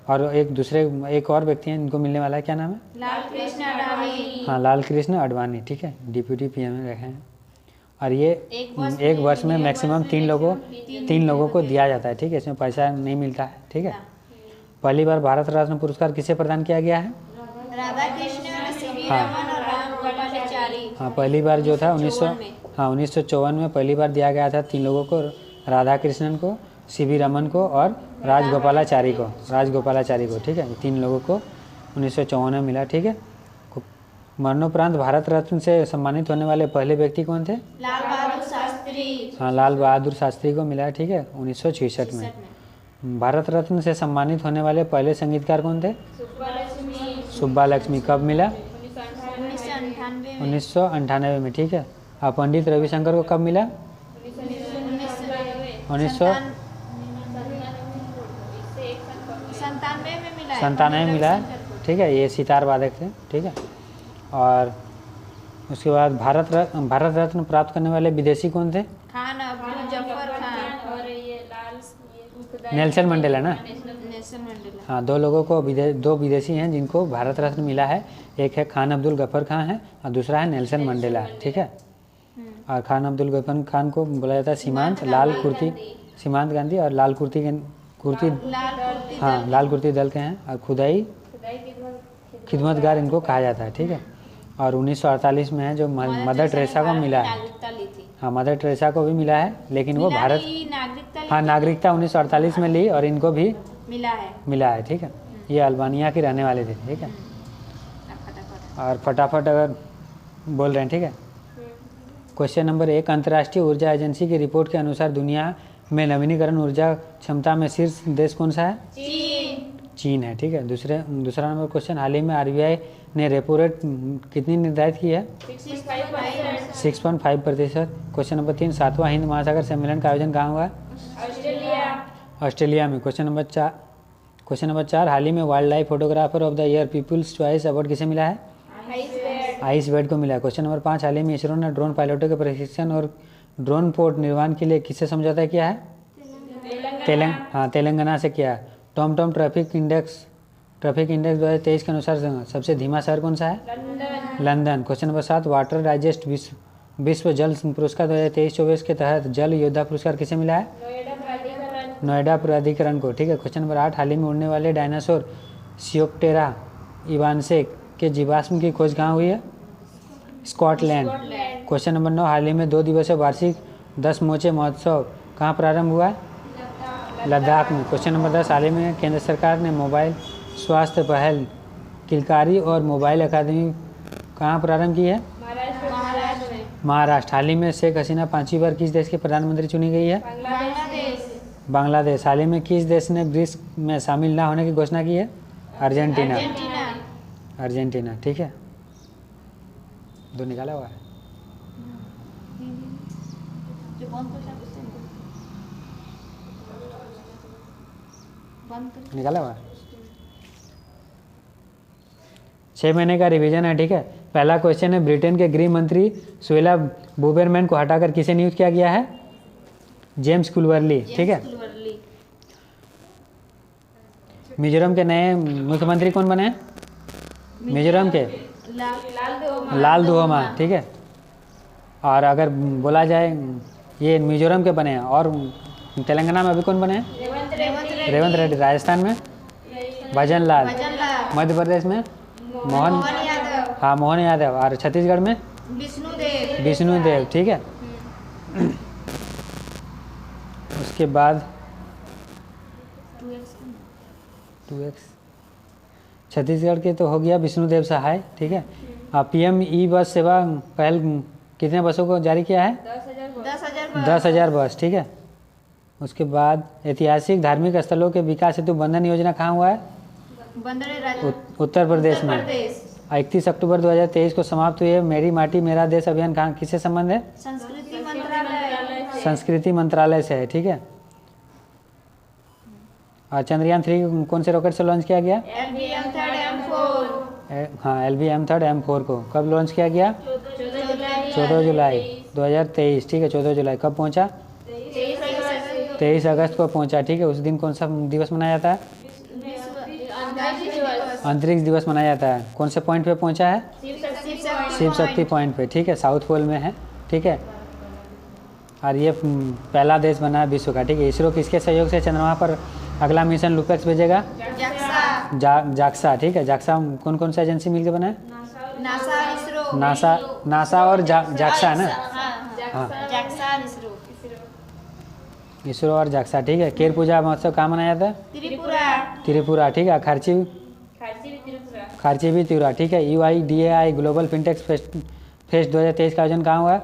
और एक और व्यक्ति हैं, इनको मिलने वाला है, क्या नाम है? लाल कृष्ण अडवाणी। हाँ, लाल कृष्ण अडवाणी, ठीक है, डिप्यूटी पीएम रखे हैं। और ये एक वर्ष में मैक्सिमम 3 लोगों को दिया जाता है, ठीक है, इसमें पैसा नहीं मिलता है, ठीक है। पहली बार भारत रत्न पुरस्कार किसे प्रदान किया गया है? राधा कृष्ण, सीवी रमन और राम गोपालाचारी। हाँ, पहली बार जो था 1954 में पहली बार दिया गया था 3 लोगों को, राधा कृष्णन को, सीवी रमन को और राजगोपालाचारी को, ठीक है। 3 लोगों को 1954 में मिला, ठीक है। मरणोपरांत भारत रत्न से सम्मानित होने वाले पहले व्यक्ति कौन थे? लाल बहादुर शास्त्री। हाँ, लाल बहादुर शास्त्री को मिला है, ठीक है, 1966 में। भारत रत्न से सम्मानित होने वाले पहले संगीतकार कौन थे? सुब्बा लक्ष्मी। कब मिला? 1998 में, ठीक है। और पंडित रविशंकर को कब मिला? 1997 में मिला है, ठीक है, ये सितार वादक थे, ठीक है। और उसके बाद भारत रत्न प्राप्त करने वाले विदेशी कौन थे? खान अब्दुल जफर खान और नेल्सन मंडेला ना? Nelson Mandela. हाँ, 2 लोगों को दो विदेशी हैं जिनको भारत रत्न मिला है। एक है खान अब्दुल गफर खान है और दूसरा है नेल्सन मंडेला, ठीक है। और खान अब्दुल गफर खान को बोला जाता है सीमांत गांधी और लाल कुर्ती हाँ, लाल कुर्ती दल के हैं। और खुदाई खिदमतगार इनको कहा जाता है, ठीक है। और 1948 में है जो मदर टेरेसा को मिला है। हाँ, मदर टेरेसा को भी मिला है, लेकिन वो भारत नागरिकता 1948 में ली और इनको भी मिला है, ठीक है। ये अल्बानिया के रहने वाले थे, ठीक है। और फटाफट अगर बोल रहे हैं, ठीक है। क्वेश्चन नंबर 1, अंतर्राष्ट्रीय ऊर्जा एजेंसी की रिपोर्ट के अनुसार दुनिया में नवीनीकरण ऊर्जा क्षमता में शीर्ष देश कौन सा है? चीन है, ठीक है। दूसरा नंबर क्वेश्चन, हाल ही में आरबीआई ने रेपो रेट कितनी निर्धारित की है? 6.5%। क्वेश्चन नंबर 3, 7वां हिंद महासागर सम्मेलन का आयोजन कहाँ हुआ? ऑस्ट्रेलिया में। क्वेश्चन नंबर 4, हाल ही में wildlife photographer of the year people's choice award किसे मिला है? आइस बेड को मिला है। क्वेश्चन नंबर 5, हाल ही में इसरो ने ड्रोन पायलटों के प्रशिक्षण और ड्रोन पोर्ट निर्माण के लिए किससे समझौता किया है? तेलंगाना से किया है। टॉम ट्रैफिक इंडेक्स 2023 के अनुसार सबसे धीमा शहर कौन सा है? London. Question number 7, water digest विश्व जल पुरस्कार 2023-24 के तहत जल योद्धा पुरस्कार किसे मिला है? नोएडा प्राधिकरण को, ठीक है। क्वेश्चन नंबर 8, हाल ही में उड़ने वाले डायनासोर सियोप्टेरा इवान्से के जीवाश्म की खोज कहाँ हुई है? स्कॉटलैंड। क्वेश्चन नंबर 9, हाल ही में 2 दिवसीय वार्षिक 10 मोचे महोत्सव कहाँ प्रारंभ हुआ है? लद्दाख में। क्वेश्चन नंबर 10, हाल ही में केंद्र सरकार ने मोबाइल स्वास्थ्य पहल किलकारी और मोबाइल अकादमी कहाँ प्रारंभ की है? महाराष्ट्र। हाल ही में शेख हसीना 5वीं बार किस देश की प्रधानमंत्री चुनी गई है? बांग्लादेश। हाल ही में किस देश ने ब्रिक्स में शामिल ना होने की घोषणा की है? अर्जेंटीना, ठीक है। 2 निकाला हुआ है। निकाला हुआ 6 महीने का रिवीजन है, ठीक है। पहला क्वेश्चन है, ब्रिटेन के गृह मंत्री सुएला बुबेरमैन को हटाकर किसे नियुक्त किया गया है? जेम्स कुलवर्ली, ठीक है। मिजोरम के नए मुख्यमंत्री कौन बने हैं? मिजोरम के लाल दुहोमा, ठीक है। और अगर बोला जाए ये मिजोरम के बने हैं, और तेलंगाना में अभी कौन बने हैं? रेवंत रेड्डी। राजस्थान में भजन लाल। मध्य प्रदेश में मोहन यादव। हाँ मोहन यादव। और छत्तीसगढ़ में विष्णुदेव, ठीक है। उसके बाद 2x छत्तीसगढ़ के तो हो गया विष्णुदेव सहाय, ठीक है। PM ई बस सेवा पहल कितने बसों को जारी किया है? 10,000 बस, ठीक है। उसके बाद ऐतिहासिक धार्मिक स्थलों के विकास हेतु बंधन योजना कहाँ हुआ है? उत्तर प्रदेश में। 31 अक्टूबर 2023 को समाप्त हुए मेरी माटी मेरा देश अभियान कहाँ किससे संबंध है? संस्कृति मंत्रालय से है, ठीक है। और चंद्रयान 3 कौन से रॉकेट से लॉन्च किया गया? हाँ LV-M3 M4 को कब लॉन्च किया गया? 14 जुलाई 2023, ठीक है। 14 जुलाई कब पहुंचा? 23 अगस्त को पहुंचा, ठीक है। उस दिन कौन सा दिवस मनाया जाता है? अंतरिक्ष दिवस मनाया जाता है। कौन से पॉइंट पे पहुंचा है? शिव शक्ति पॉइंट पे, ठीक है। साउथ पोल में है, ठीक है। और ये पहला देश बना है विश्व का, ठीक है। इसरो किसके सहयोग से चंद्रमा पर अगला मिशन लुपेक्स भेजेगा? जाक्सा, ठीक है। जाक्सा कौन कौन सा एजेंसी मिलकर बना है? नासा और जाक्सा है ना? हाँ इसरो और जाक्सा, ठीक है। केर पूजा महोत्सव कहाँ मनाया जाता है? त्रिपुरा, ठीक है। खारची भी त्रिपुरा, ठीक है। UIDAI ग्लोबल फिनटेक फेस्ट 2023 का आयोजन कहाँ हुआ?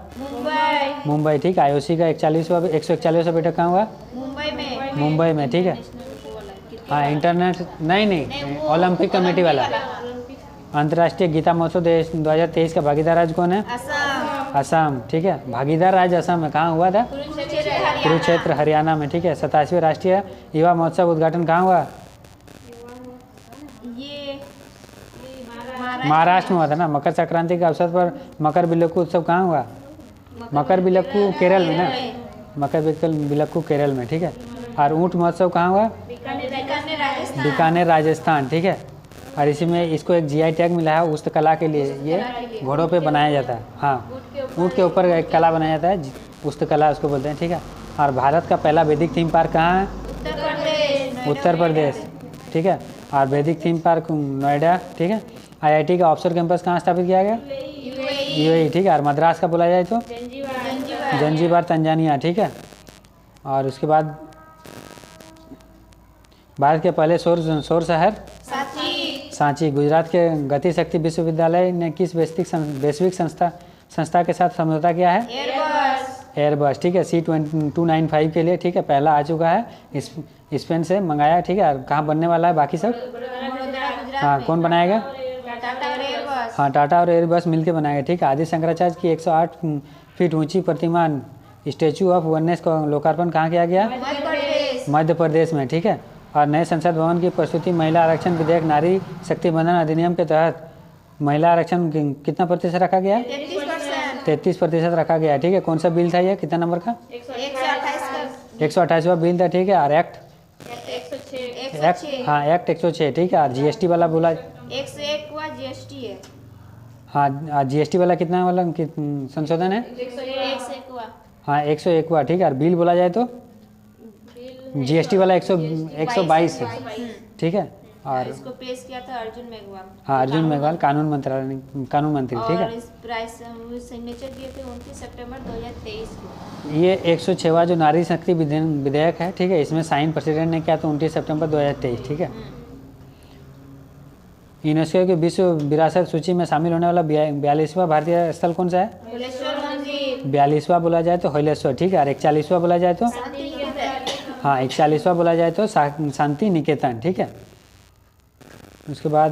मुंबई, ठीक है। IOC का 141वां बैठक कहाँ हुआ? मुंबई में, ठीक है। हाँ इंटरनेट नहीं ओलंपिक कमेटी वाला। अंतर्राष्ट्रीय गीता महोत्सव 2023 का भागीदार राज्य कौन है? असम, ठीक है। भागीदार राज्य असम में कहाँ हुआ था? कुरुक्षेत्र हरियाणा में, ठीक है। 87वें राष्ट्रीय युवा महोत्सव उद्घाटन कहाँ हुआ? महाराष्ट्र में हुआ था ना। मकर संक्रांति के अवसर पर मकर बिलक्कू उत्सव कहाँ हुआ? मकर बिलक्कू केरल में ना। मकर बिलक्कू केरल में, ठीक है। और ऊँट महोत्सव कहाँ हुआ? बीकानेर राजस्थान, ठीक है। और इसी में इसको एक GI टैग मिला है उस्त कला के लिए। ये घोड़ों पे बनाया जाता है, हाँ ऊँट के ऊपर एक कला बनाया जाता है, उस्त कला उसको बोलते हैं, ठीक है। और भारत का पहला वैदिक थीम पार्क कहाँ है? उत्तर प्रदेश, ठीक है। और वैदिक थीम पार्क नोएडा, ठीक है। IIT का ऑफशोर कैंपस कहाँ स्थापित किया गया? UAE, ठीक है। और मद्रास का बोला जाए तो जंजीबार तंजानिया, ठीक है। और उसके बाद भारत के पहले सौर शहर सांची। गुजरात के गति शक्ति विश्वविद्यालय ने किस वैश्विक संस्था के साथ समझौता किया है? एयरबस, ठीक है। C295 के लिए, ठीक है, पहला आ चुका है। स्पेन से मंगाया, ठीक है। कहाँ बनने वाला है बाकी सब? हाँ कौन बनाएगा? हाँ टाटा और एयरबस मिलकर बनाएगा, ठीक है। आदि शंकराचार्य की 108 फीट ऊंची प्रतिमा स्टैचू ऑफ वननेस का लोकार्पण कहाँ किया गया? मध्य प्रदेश में, ठीक है। और नए संसद भवन की प्रस्तुति महिला आरक्षण विधेयक नारी शक्ति बंधन अधिनियम के तहत महिला आरक्षण कितना प्रतिशत रखा गया? 33% रखा गया, ठीक है। कौन सा बिल था ये, कितना नंबर का? 128वां बिल था, ठीक है। और एक्ट हाँ एक्ट 106, ठीक है। और GST वाला बोला 101वां GST है। हाँ GST वाला कितना वाला संशोधन है? 101वां। हाँ 101वां, ठीक है। और बिल बोला जाए तो GST वाला 122 है, ठीक है। और इसको पेश किया था अर्जुन मेघवाल। हाँ अर्जुन मेघवाल कानून मंत्री, ठीक है। और इस प्राइस सिग्नेचर दिए थे 29 सितंबर 2023 को। ये 106वां जो नारी शक्ति विधेयक है, ठीक है। इसमें साइन प्रेसिडेंट ने किया था 29 सितंबर 2023, ठीक है। यूनेस्को की विश्व विरासत सूची में शामिल होने वाला 42वां भारतीय स्थल कौन सा है? 42वां बोला जाए तो हलेश्वर, ठीक है। और 41वां बोला जाए तो हाँ 41वां बोला जाए तो शांति निकेतन, ठीक है। उसके बाद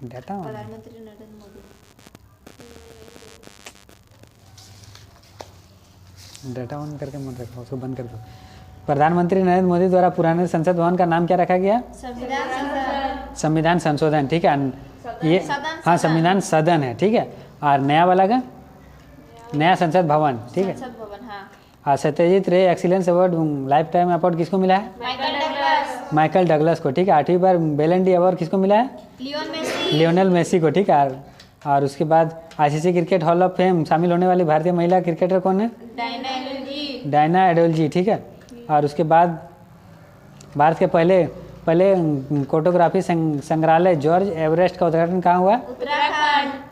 डाटा प्रधानमंत्री नरेंद्र मोदी। डाटा ऑन करके मत रखो, उसको बंद कर दो। प्रधानमंत्री नरेंद्र मोदी द्वारा पुराने संसद भवन का नाम क्या रखा गया? संविधान संशोधन, ठीक है। ये हाँ संविधान सदन है, ठीक है। और नया वाला का नया संसद भवन, ठीक है। संसद भवन, हाँ। और सत्यजीत रे excellence award life time award किसको मिला है? माइकल डगलस को, ठीक है। 8वीं बार बेलन डी अवार्ड किसको मिला है? लियोनेल मेसी को, ठीक है। और उसके बाद ICC cricket hall of fame शामिल होने वाली भारतीय महिला क्रिकेटर कौन है? डायना एडोलजी, ठीक है। और उसके बाद भारत के पहले फोटोग्राफी संग्रहालय जॉर्ज एवरेस्ट का उद्घाटन कहाँ हुआ?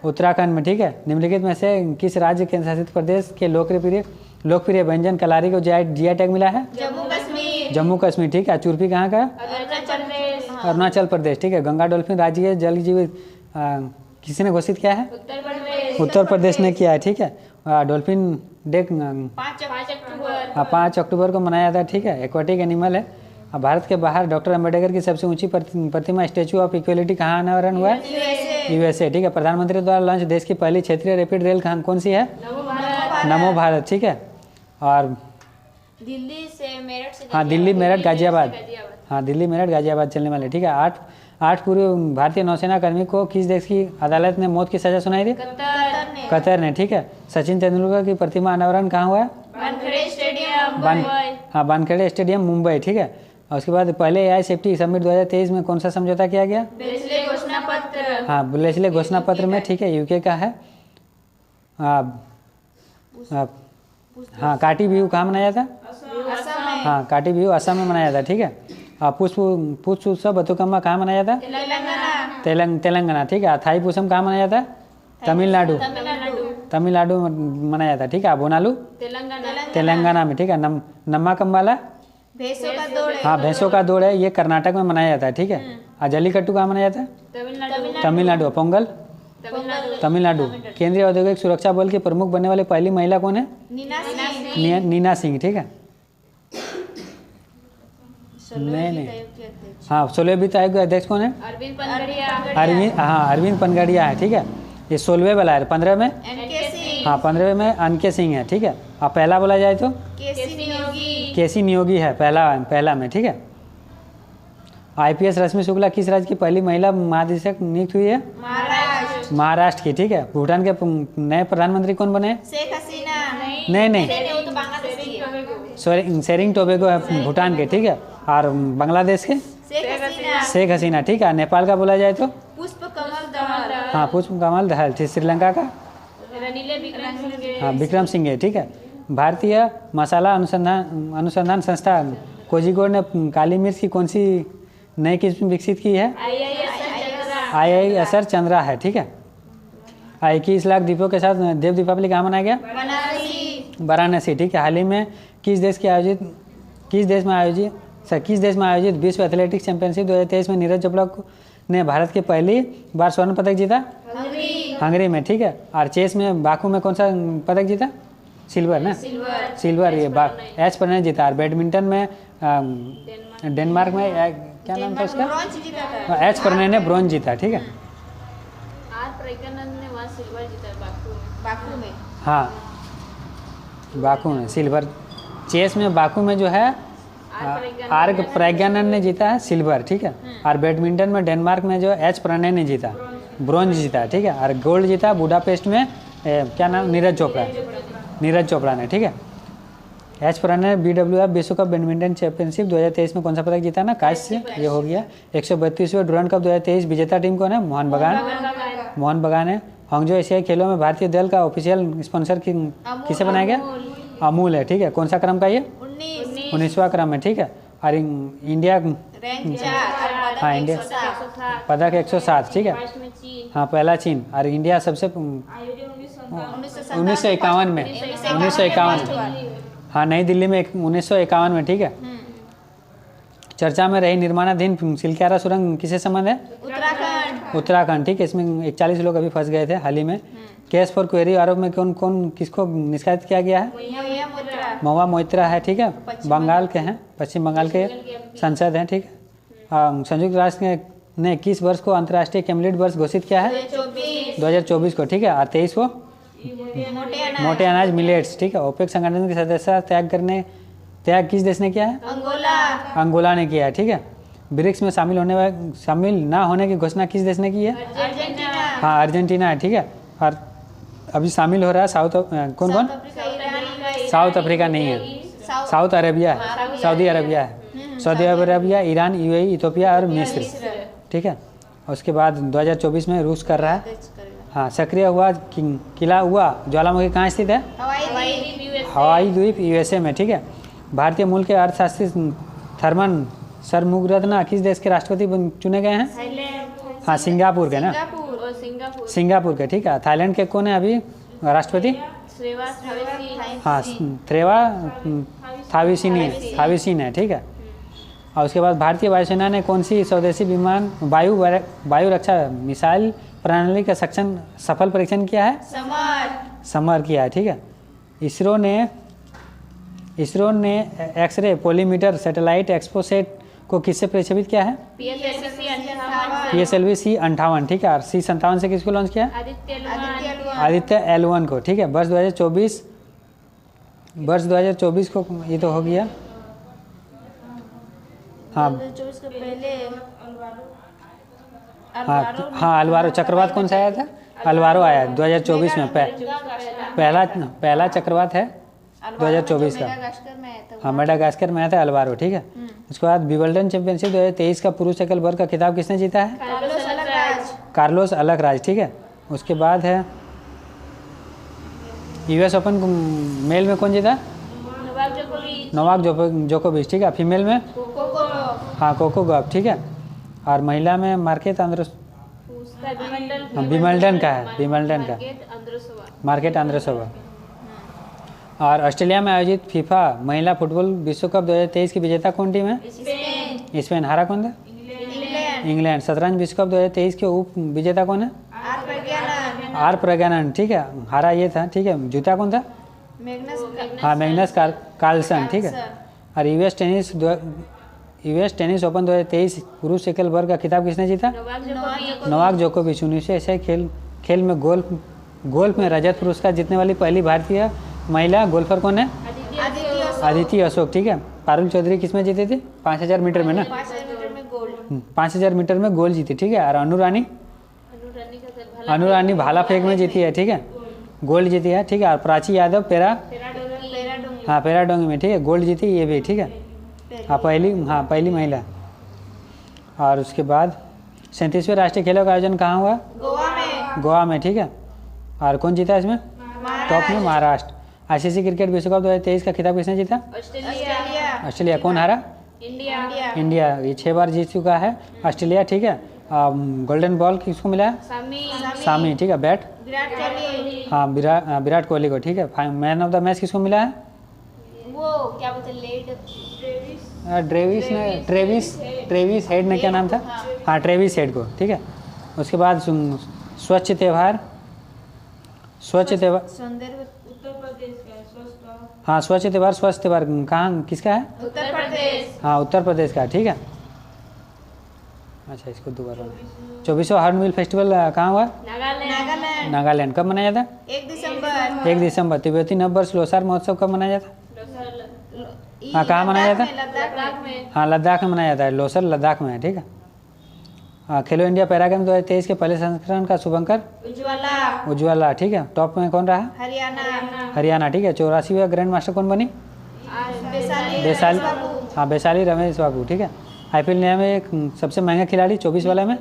उत्तराखंड में, ठीक है। निम्नलिखित में से किस राज्य केंद्र शासित प्रदेश के लोकप्रिय व्यंजन कलारी को जीआई टैग मिला है? जम्मू कश्मीर, ठीक है। चुरपी कहाँ का? अरुणाचल प्रदेश, ठीक है। गंगा डॉल्फिन राज्य के जल जीवित किसी ने घोषित किया है? उत्तर प्रदेश ने किया है, ठीक है। डॉल्फिन डे 5 अक्टूबर को मनाया जाता है, ठीक है। एक्वाटिक एनिमल है। भारत के बाहर डॉक्टर अंबेडकर की सबसे ऊंची प्रतिमा स्टैचू ऑफ इक्वलिटी कहाँ अनावरण हुआ है? यूएसए, ठीक है। प्रधानमंत्री द्वारा लॉन्च देश की पहली क्षेत्रीय रैपिड रेल कौन सी है? नमो भारत, ठीक है। और दिल्ली से मेरठ से हाँ दिल्ली मेरठ गाजियाबाद, हाँ दिल्ली मेरठ गाजियाबाद चलने वाले, ठीक है। 8 पूर्व भारतीय नौसेना कर्मी को किस देश की अदालत ने मौत की सजा सुनाई थी? कतर ने, ठीक है। सचिन तेंदुलकर की प्रतिमा अनावरण कहाँ हुआ है? वानखेड़े स्टेडियम मुंबई, ठीक है। और उसके बाद पहले एआई सेफ्टी समिट 2023 में कौन सा समझौता किया गया? हाँ ब्लेसले घोषणा पत्र में, ठीक है। यूके का है। हाँ काटी बिहू कहाँ मनाया था? हाँ काटी बिहू असम में मनाया था, ठीक है। पुष्प उत्सव बतुकम्मा कहाँ मनाया था? तेलंगाना, ठीक है। थाई पूसम कहाँ मनाया था? तमिलनाडु में मनाया था, ठीक है। बोनालू तेलंगाना में, ठीक है। नम्मा कम्बाला हाँ भैंसों का दौड़ है, ये कर्नाटक में मनाया जाता है, ठीक है। और जल्लीकट्टू कहाँ मनाया जाता है? तमिलनाडु। पोंगल तमिलनाडु। केंद्रीय औद्योगिक सुरक्षा बल की प्रमुख बनने वाली पहली महिला कौन है? नीना सिंह, ठीक है। नहीं हाँ 16वें वित्त आयोग के अध्यक्ष कौन है? अरविंद पनगड़िया है, ठीक है। ये 16वें वाला है। 15वें में हाँ 15वें में अनके सिंह है, ठीक है। और पहला बोला जाए तो केसी नियोगी है पहला में, ठीक है। आईपीएस रश्मि शुक्ला किस राज्य की पहली महिला महानिदेशक नियुक्त हुई है? महाराष्ट्र की, ठीक है। भूटान के नए प्रधानमंत्री कौन बने? शेख हसीना। नहीं सेरिंग टोबैगो है भूटान के, ठीक है। और बांग्लादेश के शेख हसीना, ठीक है। नेपाल का बोला जाए तो हाँ पुष्प कमल दहल, श्रीलंका का हाँ विक्रम सिंघे, ठीक है। भारतीय मसाला अनुसंधान संस्थान कोझिकोड ने काली मिर्च की कौन सी नई किस्म विकसित की है? IISR चंद्रा है, ठीक है। 21 लाख दीपों के साथ देव दीपावली कहाँ मनाया गया? वाराणसी, ठीक है। हाल ही में किस देश में आयोजित विश्व एथलेटिक्स चैंपियनशिप 2023 में नीरज चोपड़ा ने भारत के पहली बार स्वर्ण पदक जीता? हंगरी में, ठीक है। और चेस में बाकू में कौन सा पदक जीता? सिल्वर ना, सिल्वर ये एच प्रणय जीता। और बैडमिंटन में डेनमार्क में क्या नाम था उसका? एच प्रणय ने ब्रॉन्ज जीता, ठीक है। हाँ बाकू में सिल्वर। चेस में बाकू में जो है आर्ग प्रज्ञानंद ने जीता है सिल्वर, ठीक है। और बैडमिंटन में डेनमार्क में जो एच प्रणय ने जीता ब्रॉन्ज जीता, ठीक है। और गोल्ड जीता बुडापेस्ट में क्या नाम? नीरज चोपड़ा ने, ठीक है। एच प्रणय BWF विश्व कप बैडमिंटन चैंपियनशिप 2023 में कौन सा पदक जीता ना? कांस्य, ये हो गया। 132वें डुरंड कप 2023 विजेता टीम कौन है? मोहन बगान है। हांगजो एशियाई खेलों में भारतीय दल का ऑफिशियल स्पॉन्सर किसे बनाया गया? अमूल है, ठीक है। कौन सा क्रम का ये? 19वां क्रम है, ठीक है। और इंडिया हाँ इंडिया पदक 107, ठीक है। हाँ पहला चीन। और इंडिया सबसे 1951 में हाँ नई दिल्ली में 1951 में, ठीक है। चर्चा में रही निर्माणाधीन सिलक्यारा सुरंग किसे संबंध है? उत्तराखंड, ठीक है। इसमें 41 लोग अभी फंस गए थे हाल ही में। केस फॉर क्वेरी आरोप में किसको निष्कासित किया गया है? महुआ मोइत्रा है, ठीक है। बंगाल के हैं, पश्चिम बंगाल के सांसद हैं, ठीक है। संयुक्त राष्ट्र ने 21 वर्ष को अंतर्राष्ट्रीय कैमलिड वर्ष घोषित किया है? 2024 को, ठीक है। और 23 को मोटे अनाज मिलेट्स, ठीक है। ओपेक संगठन के सदस्य त्याग किस देश ने किया है? अंगोला ने किया है, ठीक है। ब्रिक्स में शामिल ना होने की घोषणा किस देश ने की है? हाँ, अर्जेंटीना है, ठीक है। और अभी शामिल हो रहा है कौन साउथ अफ्रीका नहीं है, साउथ अरेबिया है, सऊदी अरबिया है, Saudi Arabia, Iran, UAE, Ethiopia और मिस्र, ठीक है। और उसके बाद 2024 में रूस कर रहा है। हाँ, सक्रिय हुआ किला हुआ ज्वालामुखी कहाँ स्थित है? हवाई द्वीप यूएसए में, ठीक है। भारतीय मूल के अर्थशास्त्री थर्मन सरमुगरत्ना किस देश के राष्ट्रपति चुने गए हैं? हाँ, सिंगापुर के ना, सिंगापुर के, ठीक है। थाईलैंड के कौन है अभी राष्ट्रपति? हाँ, थ्रेवा थाविसिन है, ठीक है। और उसके बाद भारतीय वायुसेना ने कौन सी स्वदेशी विमान वायु रक्षा मिसाइल प्रणाली का सफल परीक्षण किया है? समर किया है, ठीक है। इसरो ने एक्सरे पोलीमीटर सैटेलाइट एक्सपोसेट को किससे प्रक्षेपित किया है? PSLV C58, ठीक है। और C57 से किसको लॉन्च किया? आदित्य L1 को, ठीक है। वर्ष 2024 को ये तो हो गया। हाँ, 2024 के पहले हाँ, अलवारो चक्रवात कौन सा आया था? अलवारो आया 2024 में, पहला चक्रवात है 2024 का। हाँ, मेडागास्कर में आया था अलवारो, ठीक है। उसके बाद विंबलडन चैंपियनशिप 2023 का पुरुष एकल वर्ग का खिताब किसने जीता है? कार्लोस अलकराज, ठीक है। उसके बाद है US ओपन मेल में कौन जीता? नोवाक जोकोविच, ठीक है। फीमेल में हाँ, कोको गॉफ, ठीक है। और महिला में मार्केट विंबलडन का है, मार्केट आंद्रोसोवा। और ऑस्ट्रेलिया में आयोजित फीफा महिला फुटबॉल विश्व कप 2023 की विजेता कौन टीम है? स्पेन। हारा कौन था? इंग्लैंड। शतरंज विश्व कप 2023 के उप विजेता कौन है? आर प्रज्ञानन, ठीक है। हारा ये था, ठीक है। जीता कौन था? हाँ, मैग्नस कार्लसन, ठीक है। और यूएस टेनिस ओपन 2023 पुरुष एकल वर्ग का खिताब किसने जीता? नोवाक जोकोविच। 1900 खेल में गोल्फ में रजत पुरस्कार जीतने वाली पहली भारतीय महिला गोल्फर कौन है? अदिति अशोक, ठीक है। पारुल चौधरी किसमें जीते थे? 5000 मीटर में ना, 5000 मीटर में गोल्ड जीती, ठीक है। और अनुरानी भाला फेंक में जीती है, ठीक है, गोल्ड जीती है, ठीक है। और प्राची यादव पैराडोंगी में, ठीक है, गोल्ड जीती ये भी, ठीक है। हाँ, पहली महिला। और उसके बाद 37वें राष्ट्रीय खेलों का आयोजन कहाँ हुआ? गोवा में, ठीक है। और कौन जीता इसमें? टॉप में महाराष्ट्र। ICC क्रिकेट विश्व कप 2023 का खिताब किसने जीता? ऑस्ट्रेलिया। कौन हारा? इंडिया। ये 6 बार जीत चुका है ऑस्ट्रेलिया, ठीक है। गोल्डन बॉल किसको मिला है? सामी, ठीक है। बैट हाँ, विराट कोहली को, ठीक है। मैन ऑफ द मैच किसको मिला है? वो क्या बोलते ट्रेविस हेड ने, क्या नाम था? हाँ, ट्रेविस हेड को, ठीक है। उसके बाद स्वच्छ त्यौहार हाँ, स्वच्छ त्यौहार कहाँ किसका है? उत्तर प्रदेश। हाँ, उत्तर प्रदेश का, ठीक है। अच्छा, इसको दोबारा 24वां हॉर्नबिल फेस्टिवल कहाँ हुआ? नागालैंड। कब मनाया जाता? 1 दिसंबर। तिब्बती नववर्ष लोसार महोत्सव कब मनाया जाता? हाँ, कहाँ मनाया जाता? हाँ, लद्दाख में मनाया जाता है। लोसर लद्दाख में है, ठीक है। हाँ, खेलो इंडिया पैरा गेम 2023 के पहले संस्करण का शुभंकर उज्ज्वला, ठीक है। टॉप में कौन रहा? हरियाणा, ठीक है। 84वां ग्रैंड मास्टर कौन बनी? वैशाली रमेश बाबू, ठीक है। IPL इंडिया में एक सबसे महंगा खिलाड़ी 24 वाला में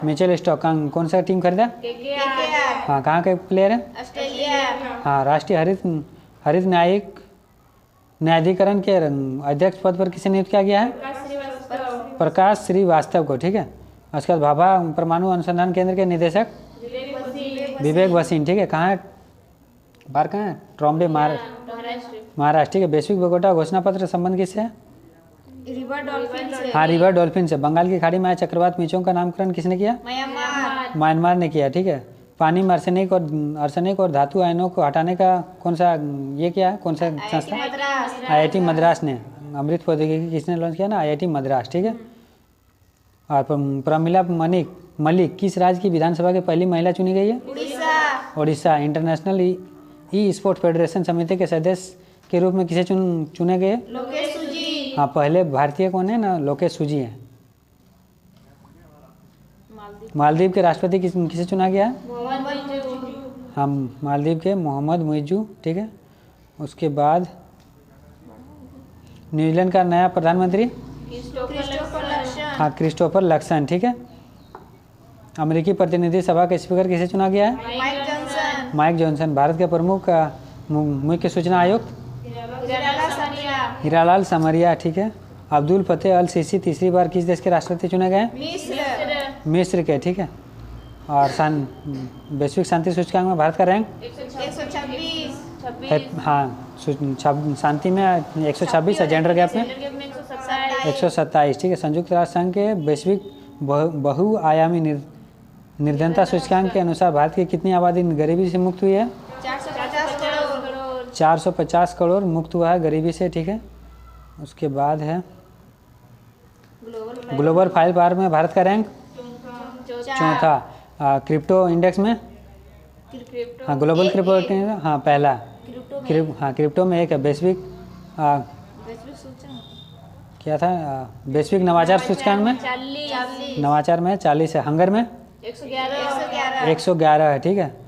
मिचेल स्टॉक कौन सा टीम खरीदा? हाँ, कहाँ के प्लेयर है? हाँ, राष्ट्रीय हरित न्यायाधिकरण के अध्यक्ष पद पर किसे नियुक्त किया गया है? प्रकाश श्रीवास्तव को, ठीक है। उसके बाद भाभा परमाणु अनुसंधान केंद्र के निदेशक विवेक वसीन, ठीक है। कहाँ है? बार कहाँ है? ट्रॉम्बे, महाराष्ट्र, ठीक है। वैश्विक बोगोटा घोषणा पत्र संबंध किससे है? रिवर डॉल्फिन से। बंगाल की खाड़ी में आए चक्रवात मिचोंग का नामकरण किसने किया? म्यांमार ने किया, ठीक है। पानी में आर्सेनिक और धातु आयनों को हटाने का कौन सा कौन सा संस्था? IIT मद्रास ने। अमृत प्रौद्योगिकी किसने लॉन्च किया ना? IIT मद्रास, ठीक है। और प्रमिला मलिक किस राज्य की विधानसभा की पहली महिला चुनी गई है? उड़ीसा। इंटरनेशनल ई स्पोर्ट फेडरेशन समिति के सदस्य के रूप में किसे चुने गए? लोकेश सूजी। हाँ, पहले भारतीय कौन है ना? लोकेश सूजी हैं। मालदीव के राष्ट्रपति किसे चुना गया है? हाँ, मालदीव के मोहम्मद मुइज्जू, ठीक है। उसके बाद न्यूजीलैंड का नया प्रधानमंत्री हाँ, क्रिस्टोफर लक्सन, ठीक है। अमेरिकी प्रतिनिधि सभा के स्पीकर किसे चुना गया है? Mike Johnson. भारत के प्रमुख मुख्य सूचना आयुक्त हीरालाल समरिया, ठीक है। अब्दुल फतेह अल सीसी तीसरी बार किस देश के राष्ट्रपति चुने गए? मिस्र के, ठीक है। और वैश्विक शांति सूचकांक में भारत का रैंक 126। हाँ, शांति में 126 है, जेंडर गैप में 127, ठीक है। संयुक्त राष्ट्र संघ के वैश्विक बहुआयामी निर्धनता सूचकांक के अनुसार भारत की कितनी आबादी गरीबी से मुक्त हुई है? 450 करोड़ मुक्त हुआ है गरीबी से, ठीक है। उसके बाद है ग्लोबल फाइल पावर में भारत का रैंक चौथा। क्रिप्टो इंडेक्स में हाँ, ग्लोबल क्रिप्टो हाँ पहला। क्रिप्टो में एक है। वैश्विक क्या था? वैश्विक नवाचार सूचकांक में नवाचार में 40 है। हंगर में 111 है, ठीक है।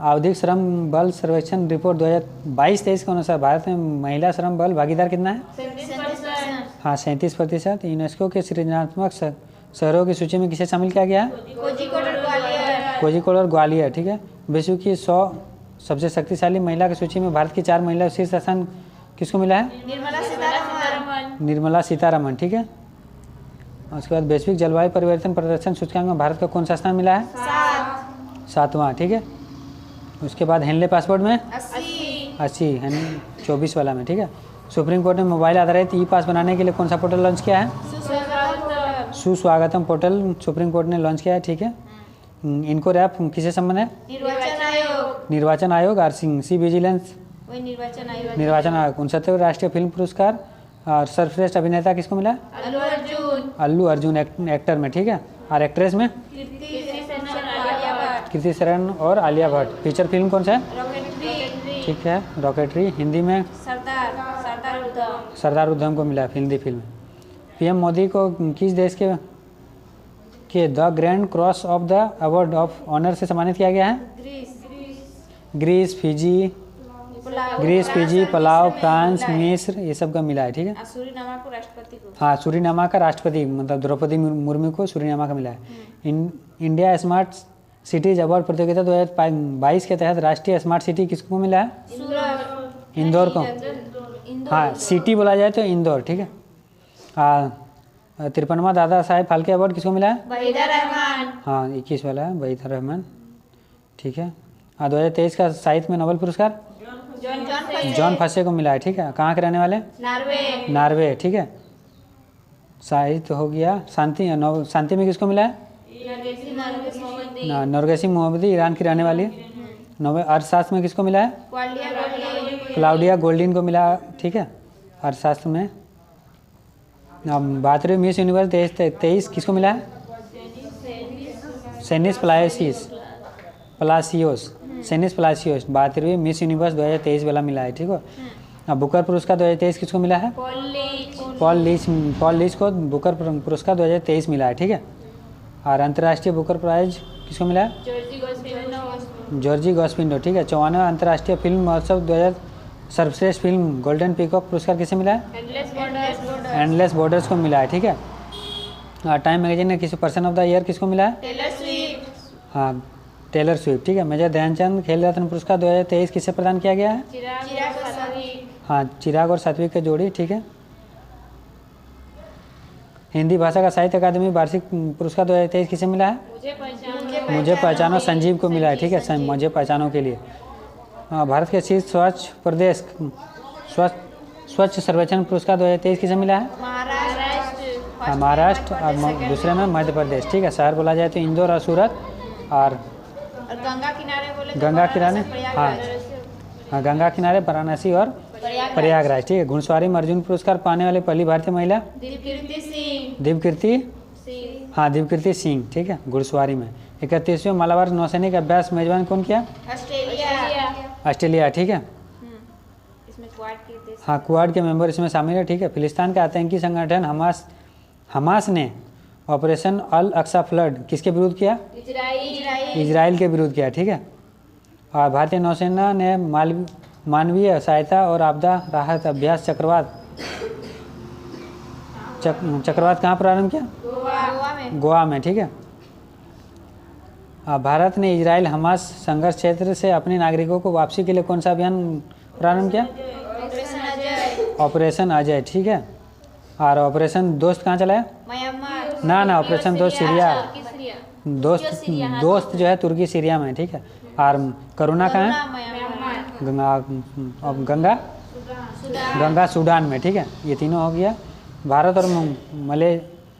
आवधिक श्रम बल सर्वेक्षण रिपोर्ट 2022-23 के अनुसार भारत में महिला श्रम बल भागीदार कितना है? 37%। हाँ, 37%। यूनेस्को के सृजनात्मक शहरों की सूची में किसे शामिल किया गया है? कोझिकोड और ग्वालियर, ठीक है। विश्व की 100 सबसे शक्तिशाली महिला की सूची में भारत की 4 महिला शीर्ष स्थान किसको मिला है? निर्मला सीतारमण, ठीक है। उसके बाद वैश्विक जलवायु परिवर्तन प्रदर्शन सूचकांक में भारत का कौन सा स्थान मिला है? 7वां, ठीक है। उसके बाद हेनले पासपोर्ट में 80 है, 24 वाला में, ठीक है। सुप्रीम कोर्ट ने मोबाइल आधारित ई पास बनाने के लिए कौन सा पोर्टल लॉन्च किया है? सुस्वागतम पोर्टल सुप्रीम कोर्ट ने लॉन्च किया है, ठीक है। इनको रैप किसे संबंध है? निर्वाचन आयोग और सी विजिलेंस निर्वाचन आयोग। 69वें राष्ट्रीय फिल्म पुरस्कार और सर्वश्रेष्ठ अभिनेता किसको मिला? अल्लू अर्जुन एक्टर में, ठीक है। और एक्ट्रेस में कृति सेनन और आलिया भट्ट। फीचर फिल्म कौन सा है? ठीक है, रॉकेटरी। हिंदी में सरदार उधम को मिला है हिंदी फिल्म। पीएम मोदी को किस देश के the grand cross of the award of honour से सम्मानित किया गया है? ग्रीस, फिजी, पलाव, फ्रांस, मिस्र, ये सब का मिला है, ठीक है। हाँ, सूरीनामा का राष्ट्रपति मतलब द्रौपदी मुर्मू को सूरीनामा का मिला है। इंडिया स्मार्ट सिटीज अवार्ड प्रतियोगिता 2022 के तहत राष्ट्रीय स्मार्ट सिटी किसको मिला है? इंदौर को। हाँ, सिटी बोला जाए तो इंदौर, ठीक है। 53वां दादा साहेब फाल्के अवार्ड किसको मिला है? हाँ, 21 वाला है, वहीदा रहमान, ठीक है। 2023 का साहित्य में नोबेल पुरस्कार जॉन फसे को मिला है, ठीक है। कहाँ के रहने वाले? नॉर्वे, ठीक है। साहित्य हो गया। शांति में किसको मिला है? नरगिस मोहम्मदी, ईरान की रहने वाली। अर्थशास्त्र में किसको मिला है? क्लाउडिया गोल्डिन को मिला, ठीक है। अर्थशास्त्र में 72वीं मिस यूनिवर्स 2023 किसको मिला है? सेनिस प्लासियोस 72वीं मिस यूनिवर्स 2023 वाला मिला है, ठीक है। अब बुकर पुरस्कार 2023 किसको मिला है? पॉल लीच को बुकर पुरस्कार 2023 मिला है, ठीक है। और अंतर्राष्ट्रीय बुकर प्राइज किसको मिला है? जॉर्जी गॉस्पिंडो, ठीक है। 54वां अंतर्राष्ट्रीय फिल्म महोत्सव 2000 सर्वश्रेष्ठ फिल्म गोल्डन पीकॉक पुरस्कार किसे मिला है? एंडलेस बॉर्डर्स को मिला है, ठीक है। टाइम मैगजीन ने किसी पर्सन ऑफ द ईयर किसको मिला है? हाँ, टेलर स्विफ्ट, ठीक है। मेजर ध्यानचंद खेल रत्न पुरस्कार 2023 किसे प्रदान किया गया है? हाँ, चिराग और सात्विक की जोड़ी, ठीक है। हिंदी भाषा का साहित्य अकादमी वार्षिक पुरस्कार 2023 किसे मिला है? मुझे पहचानो संजीव को मिला है, ठीक है। मुझे पहचानो के लिए। भारत के शीर्ष स्वच्छ सर्वेक्षण पुरस्कार 2023 किसे मिला है? महाराष्ट्र और दूसरे में मध्य प्रदेश, ठीक है। शहर बोला जाए तो इंदौर और सूरत और गंगा किनारे हाँ, गंगा किनारे वाराणसी और प्रयागराज, ठीक है। घुड़सवारी में अर्जुन पुरस्कार पाने वाले पहली भारतीय महिला? दीपकीर्ति सिंह, ठीक है, घुड़सवारी में। 31वें मालाबार नौसैनिक अभ्यास मेजबान कौन किया? ऑस्ट्रेलिया। ऑस्ट्रेलिया, ठीक है। इसमें क्वाड के देश। हाँ, क्वाड के मेंबर इसमें शामिल है, ठीक है। फिलिस्तीन के आतंकी संगठन हमास ने ऑपरेशन अल अक्सा फ्लड किसके विरुद्ध किया? इजराइल के विरुद्ध किया, ठीक है। और भारतीय नौसेना ने मानवीय सहायता और आपदा राहत अभ्यास चक्रवात कहाँ प्रारंभ किया? गोवा में, ठीक है। भारत ने इजराइल हमास संघर्ष क्षेत्र से अपने नागरिकों को वापसी के लिए कौन सा अभियान प्रारंभ किया? ऑपरेशन अजय, ठीक है। और ऑपरेशन दोस्त कहाँ चलाया? म्यांमार। ना, ऑपरेशन दोस्त सीरिया, दोस्त जो है तुर्की सीरिया में, ठीक है। और करुणा कहाँ है? गंगा सूडान में, ठीक है। ये तीनों हो गया। भारत और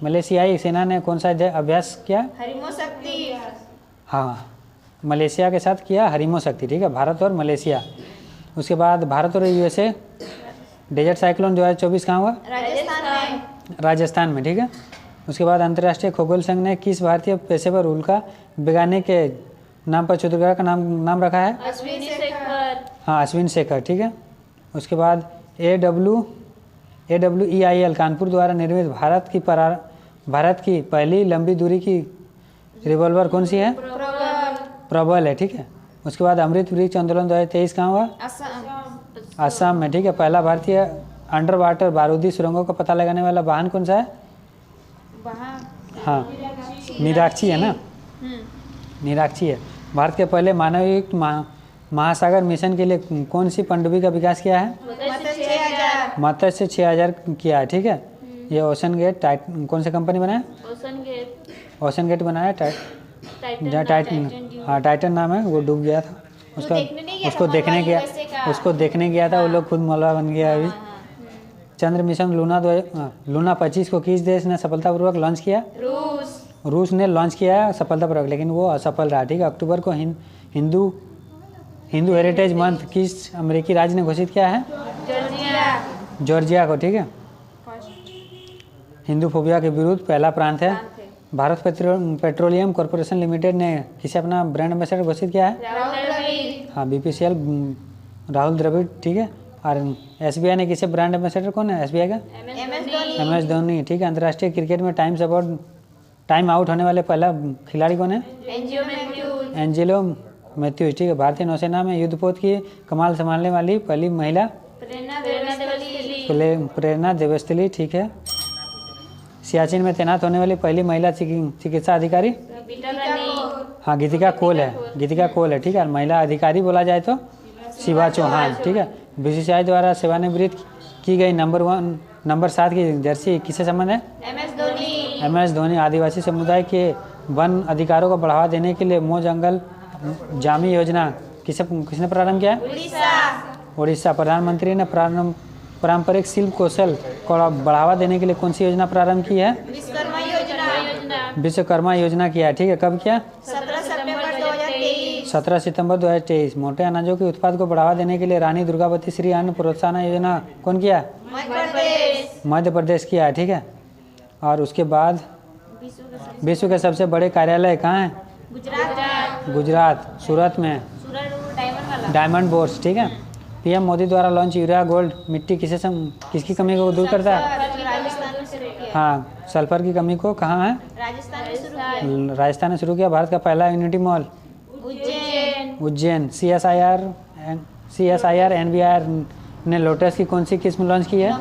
मलेशियाई सेना ने कौन सा अभ्यास किया? हरिमो शक्ति। हाँ, मलेशिया के साथ किया हरिमो शक्ति, ठीक है। भारत और मलेशिया। उसके बाद भारत और यूएसए डेजर्ट साइक्लोन 2024 कहाँ हुआ? राजस्थान में, ठीक है। उसके बाद अंतर्राष्ट्रीय खगोल संघ ने किस भारतीय पेशेवर उल्का वैज्ञानिक के नाम पर क्षुद्रग्रह का नाम रखा है? अश्विनी शेखर। हाँ, अश्विन शेखर, ठीक है। उसके बाद AWEIL कानपुर द्वारा निर्मित भारत की पहली लंबी दूरी की रिवॉल्वर कौन सी है? प्रबल है, ठीक है। उसके बाद अमृत वृक्ष आंदोलन 2023 कहाँ हुआ? असम में, ठीक है। पहला भारतीय अंडर वाटर बारूदी सुरंगों का पता लगाने वाला वाहन कौन सा है? हाँ, निराक्षी है ना, निराक्षी है। भारत के पहले मानवयुक्त महासागर मिशन के लिए कौन सी पनडुब्बी का विकास किया है? मत्स्य 6000 किया है, ठीक है। ये ओशन गेट कौन सी कंपनी बनाया? ओशन गेट बनाया। टाइटन नाम है, वो डूब गया था। उसको देखने गया था, वो लोग खुद मौला बन गया अभी। चंद्र मिशन लूना 25 को किस देश ने सफलतापूर्वक लॉन्च किया? रूस ने लॉन्च किया है सफलतापूर्वक, लेकिन वो असफल रहा, ठीक है। अक्टूबर को हिंदू हेरिटेज मंथ किस अमेरिकी राज्य ने घोषित किया है? जॉर्जिया को, ठीक है। हिंदू फोबिया के विरुद्ध पहला प्रांत है। भारत पेट्रोलियम कॉर्पोरेशन लिमिटेड ने किसे अपना ब्रांड एम्बेसडर घोषित किया है? हाँ, BPCL राहुल द्रविड़, ठीक है। और SBI ने किसे ब्रांड एम्बेसडर कौन है SBI का? MS धोनी, ठीक है। अंतर्राष्ट्रीय क्रिकेट में टाइम आउट होने वाले पहला खिलाड़ी कौन है? एंजेलो मैथ्यूज, ठीक है। भारतीय नौसेना में युद्धपोत की कमान संभालने वाली पहली महिला? प्रेरणा देवस्थली, ठीक है। सियाचिन में तैनात होने वाली पहली महिला चिकित्सा अधिकारी? हाँ, गीतिका कोल है, ठीक है। महिला अधिकारी बोला जाए तो शिवा चौहान, ठीक है। BCCI द्वारा सेवानिवृत्त की गई नंबर 7 की जर्सी किससे संबंध है? MS धोनी। आदिवासी समुदाय के वन अधिकारों को बढ़ावा देने के लिए मो जंगल जामी योजना किसने प्रारंभ किया? उड़ीसा। प्रधानमंत्री ने पारंपरिक शिल्प कौशल को बढ़ावा देने के लिए कौन सी योजना प्रारंभ की है? विश्वकर्मा योजना किया है, ठीक है। कब किया? 17 सितंबर 2023। मोटे अनाजों के उत्पाद को बढ़ावा देने के लिए रानी दुर्गावती श्री अन्न प्रोत्साहन योजना कौन किया? मध्य प्रदेश किया है, ठीक है। और उसके बाद विश्व के सबसे बड़े कार्यालय कहाँ है? गुजरात, सूरत में, डायमंड बोर्स, ठीक है। PM मोदी द्वारा लॉन्च यूरिया गोल्ड मिट्टी किसकी कमी को दूर करता है? हाँ, सल्फर की कमी को कहाँ है? राजस्थान ने शुरू किया। भारत का पहला unity mall? Ujjain. CSIR NVR ने लोटस की कौन सी किस्म लॉन्च की है?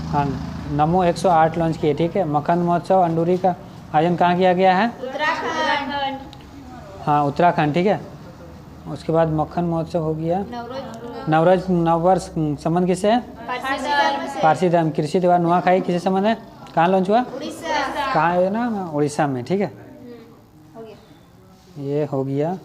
हाँ, नमो 108 लॉन्च की है, ठीक है। मक्खन महोत्सव अंडूरी का आयोजन कहाँ किया गया है? हाँ, उत्तराखंड, ठीक है। उसके बाद मक्खन महोत्सव हो गया। नववर्ष संबंध किससे है? पारसी धर्म। कृषि त्यौहार नुआखाई किससे संबंध है? कहाँ लॉन्च हुआ? कहाँ है ना? उड़ीसा में, ठीक है। ये हो गया।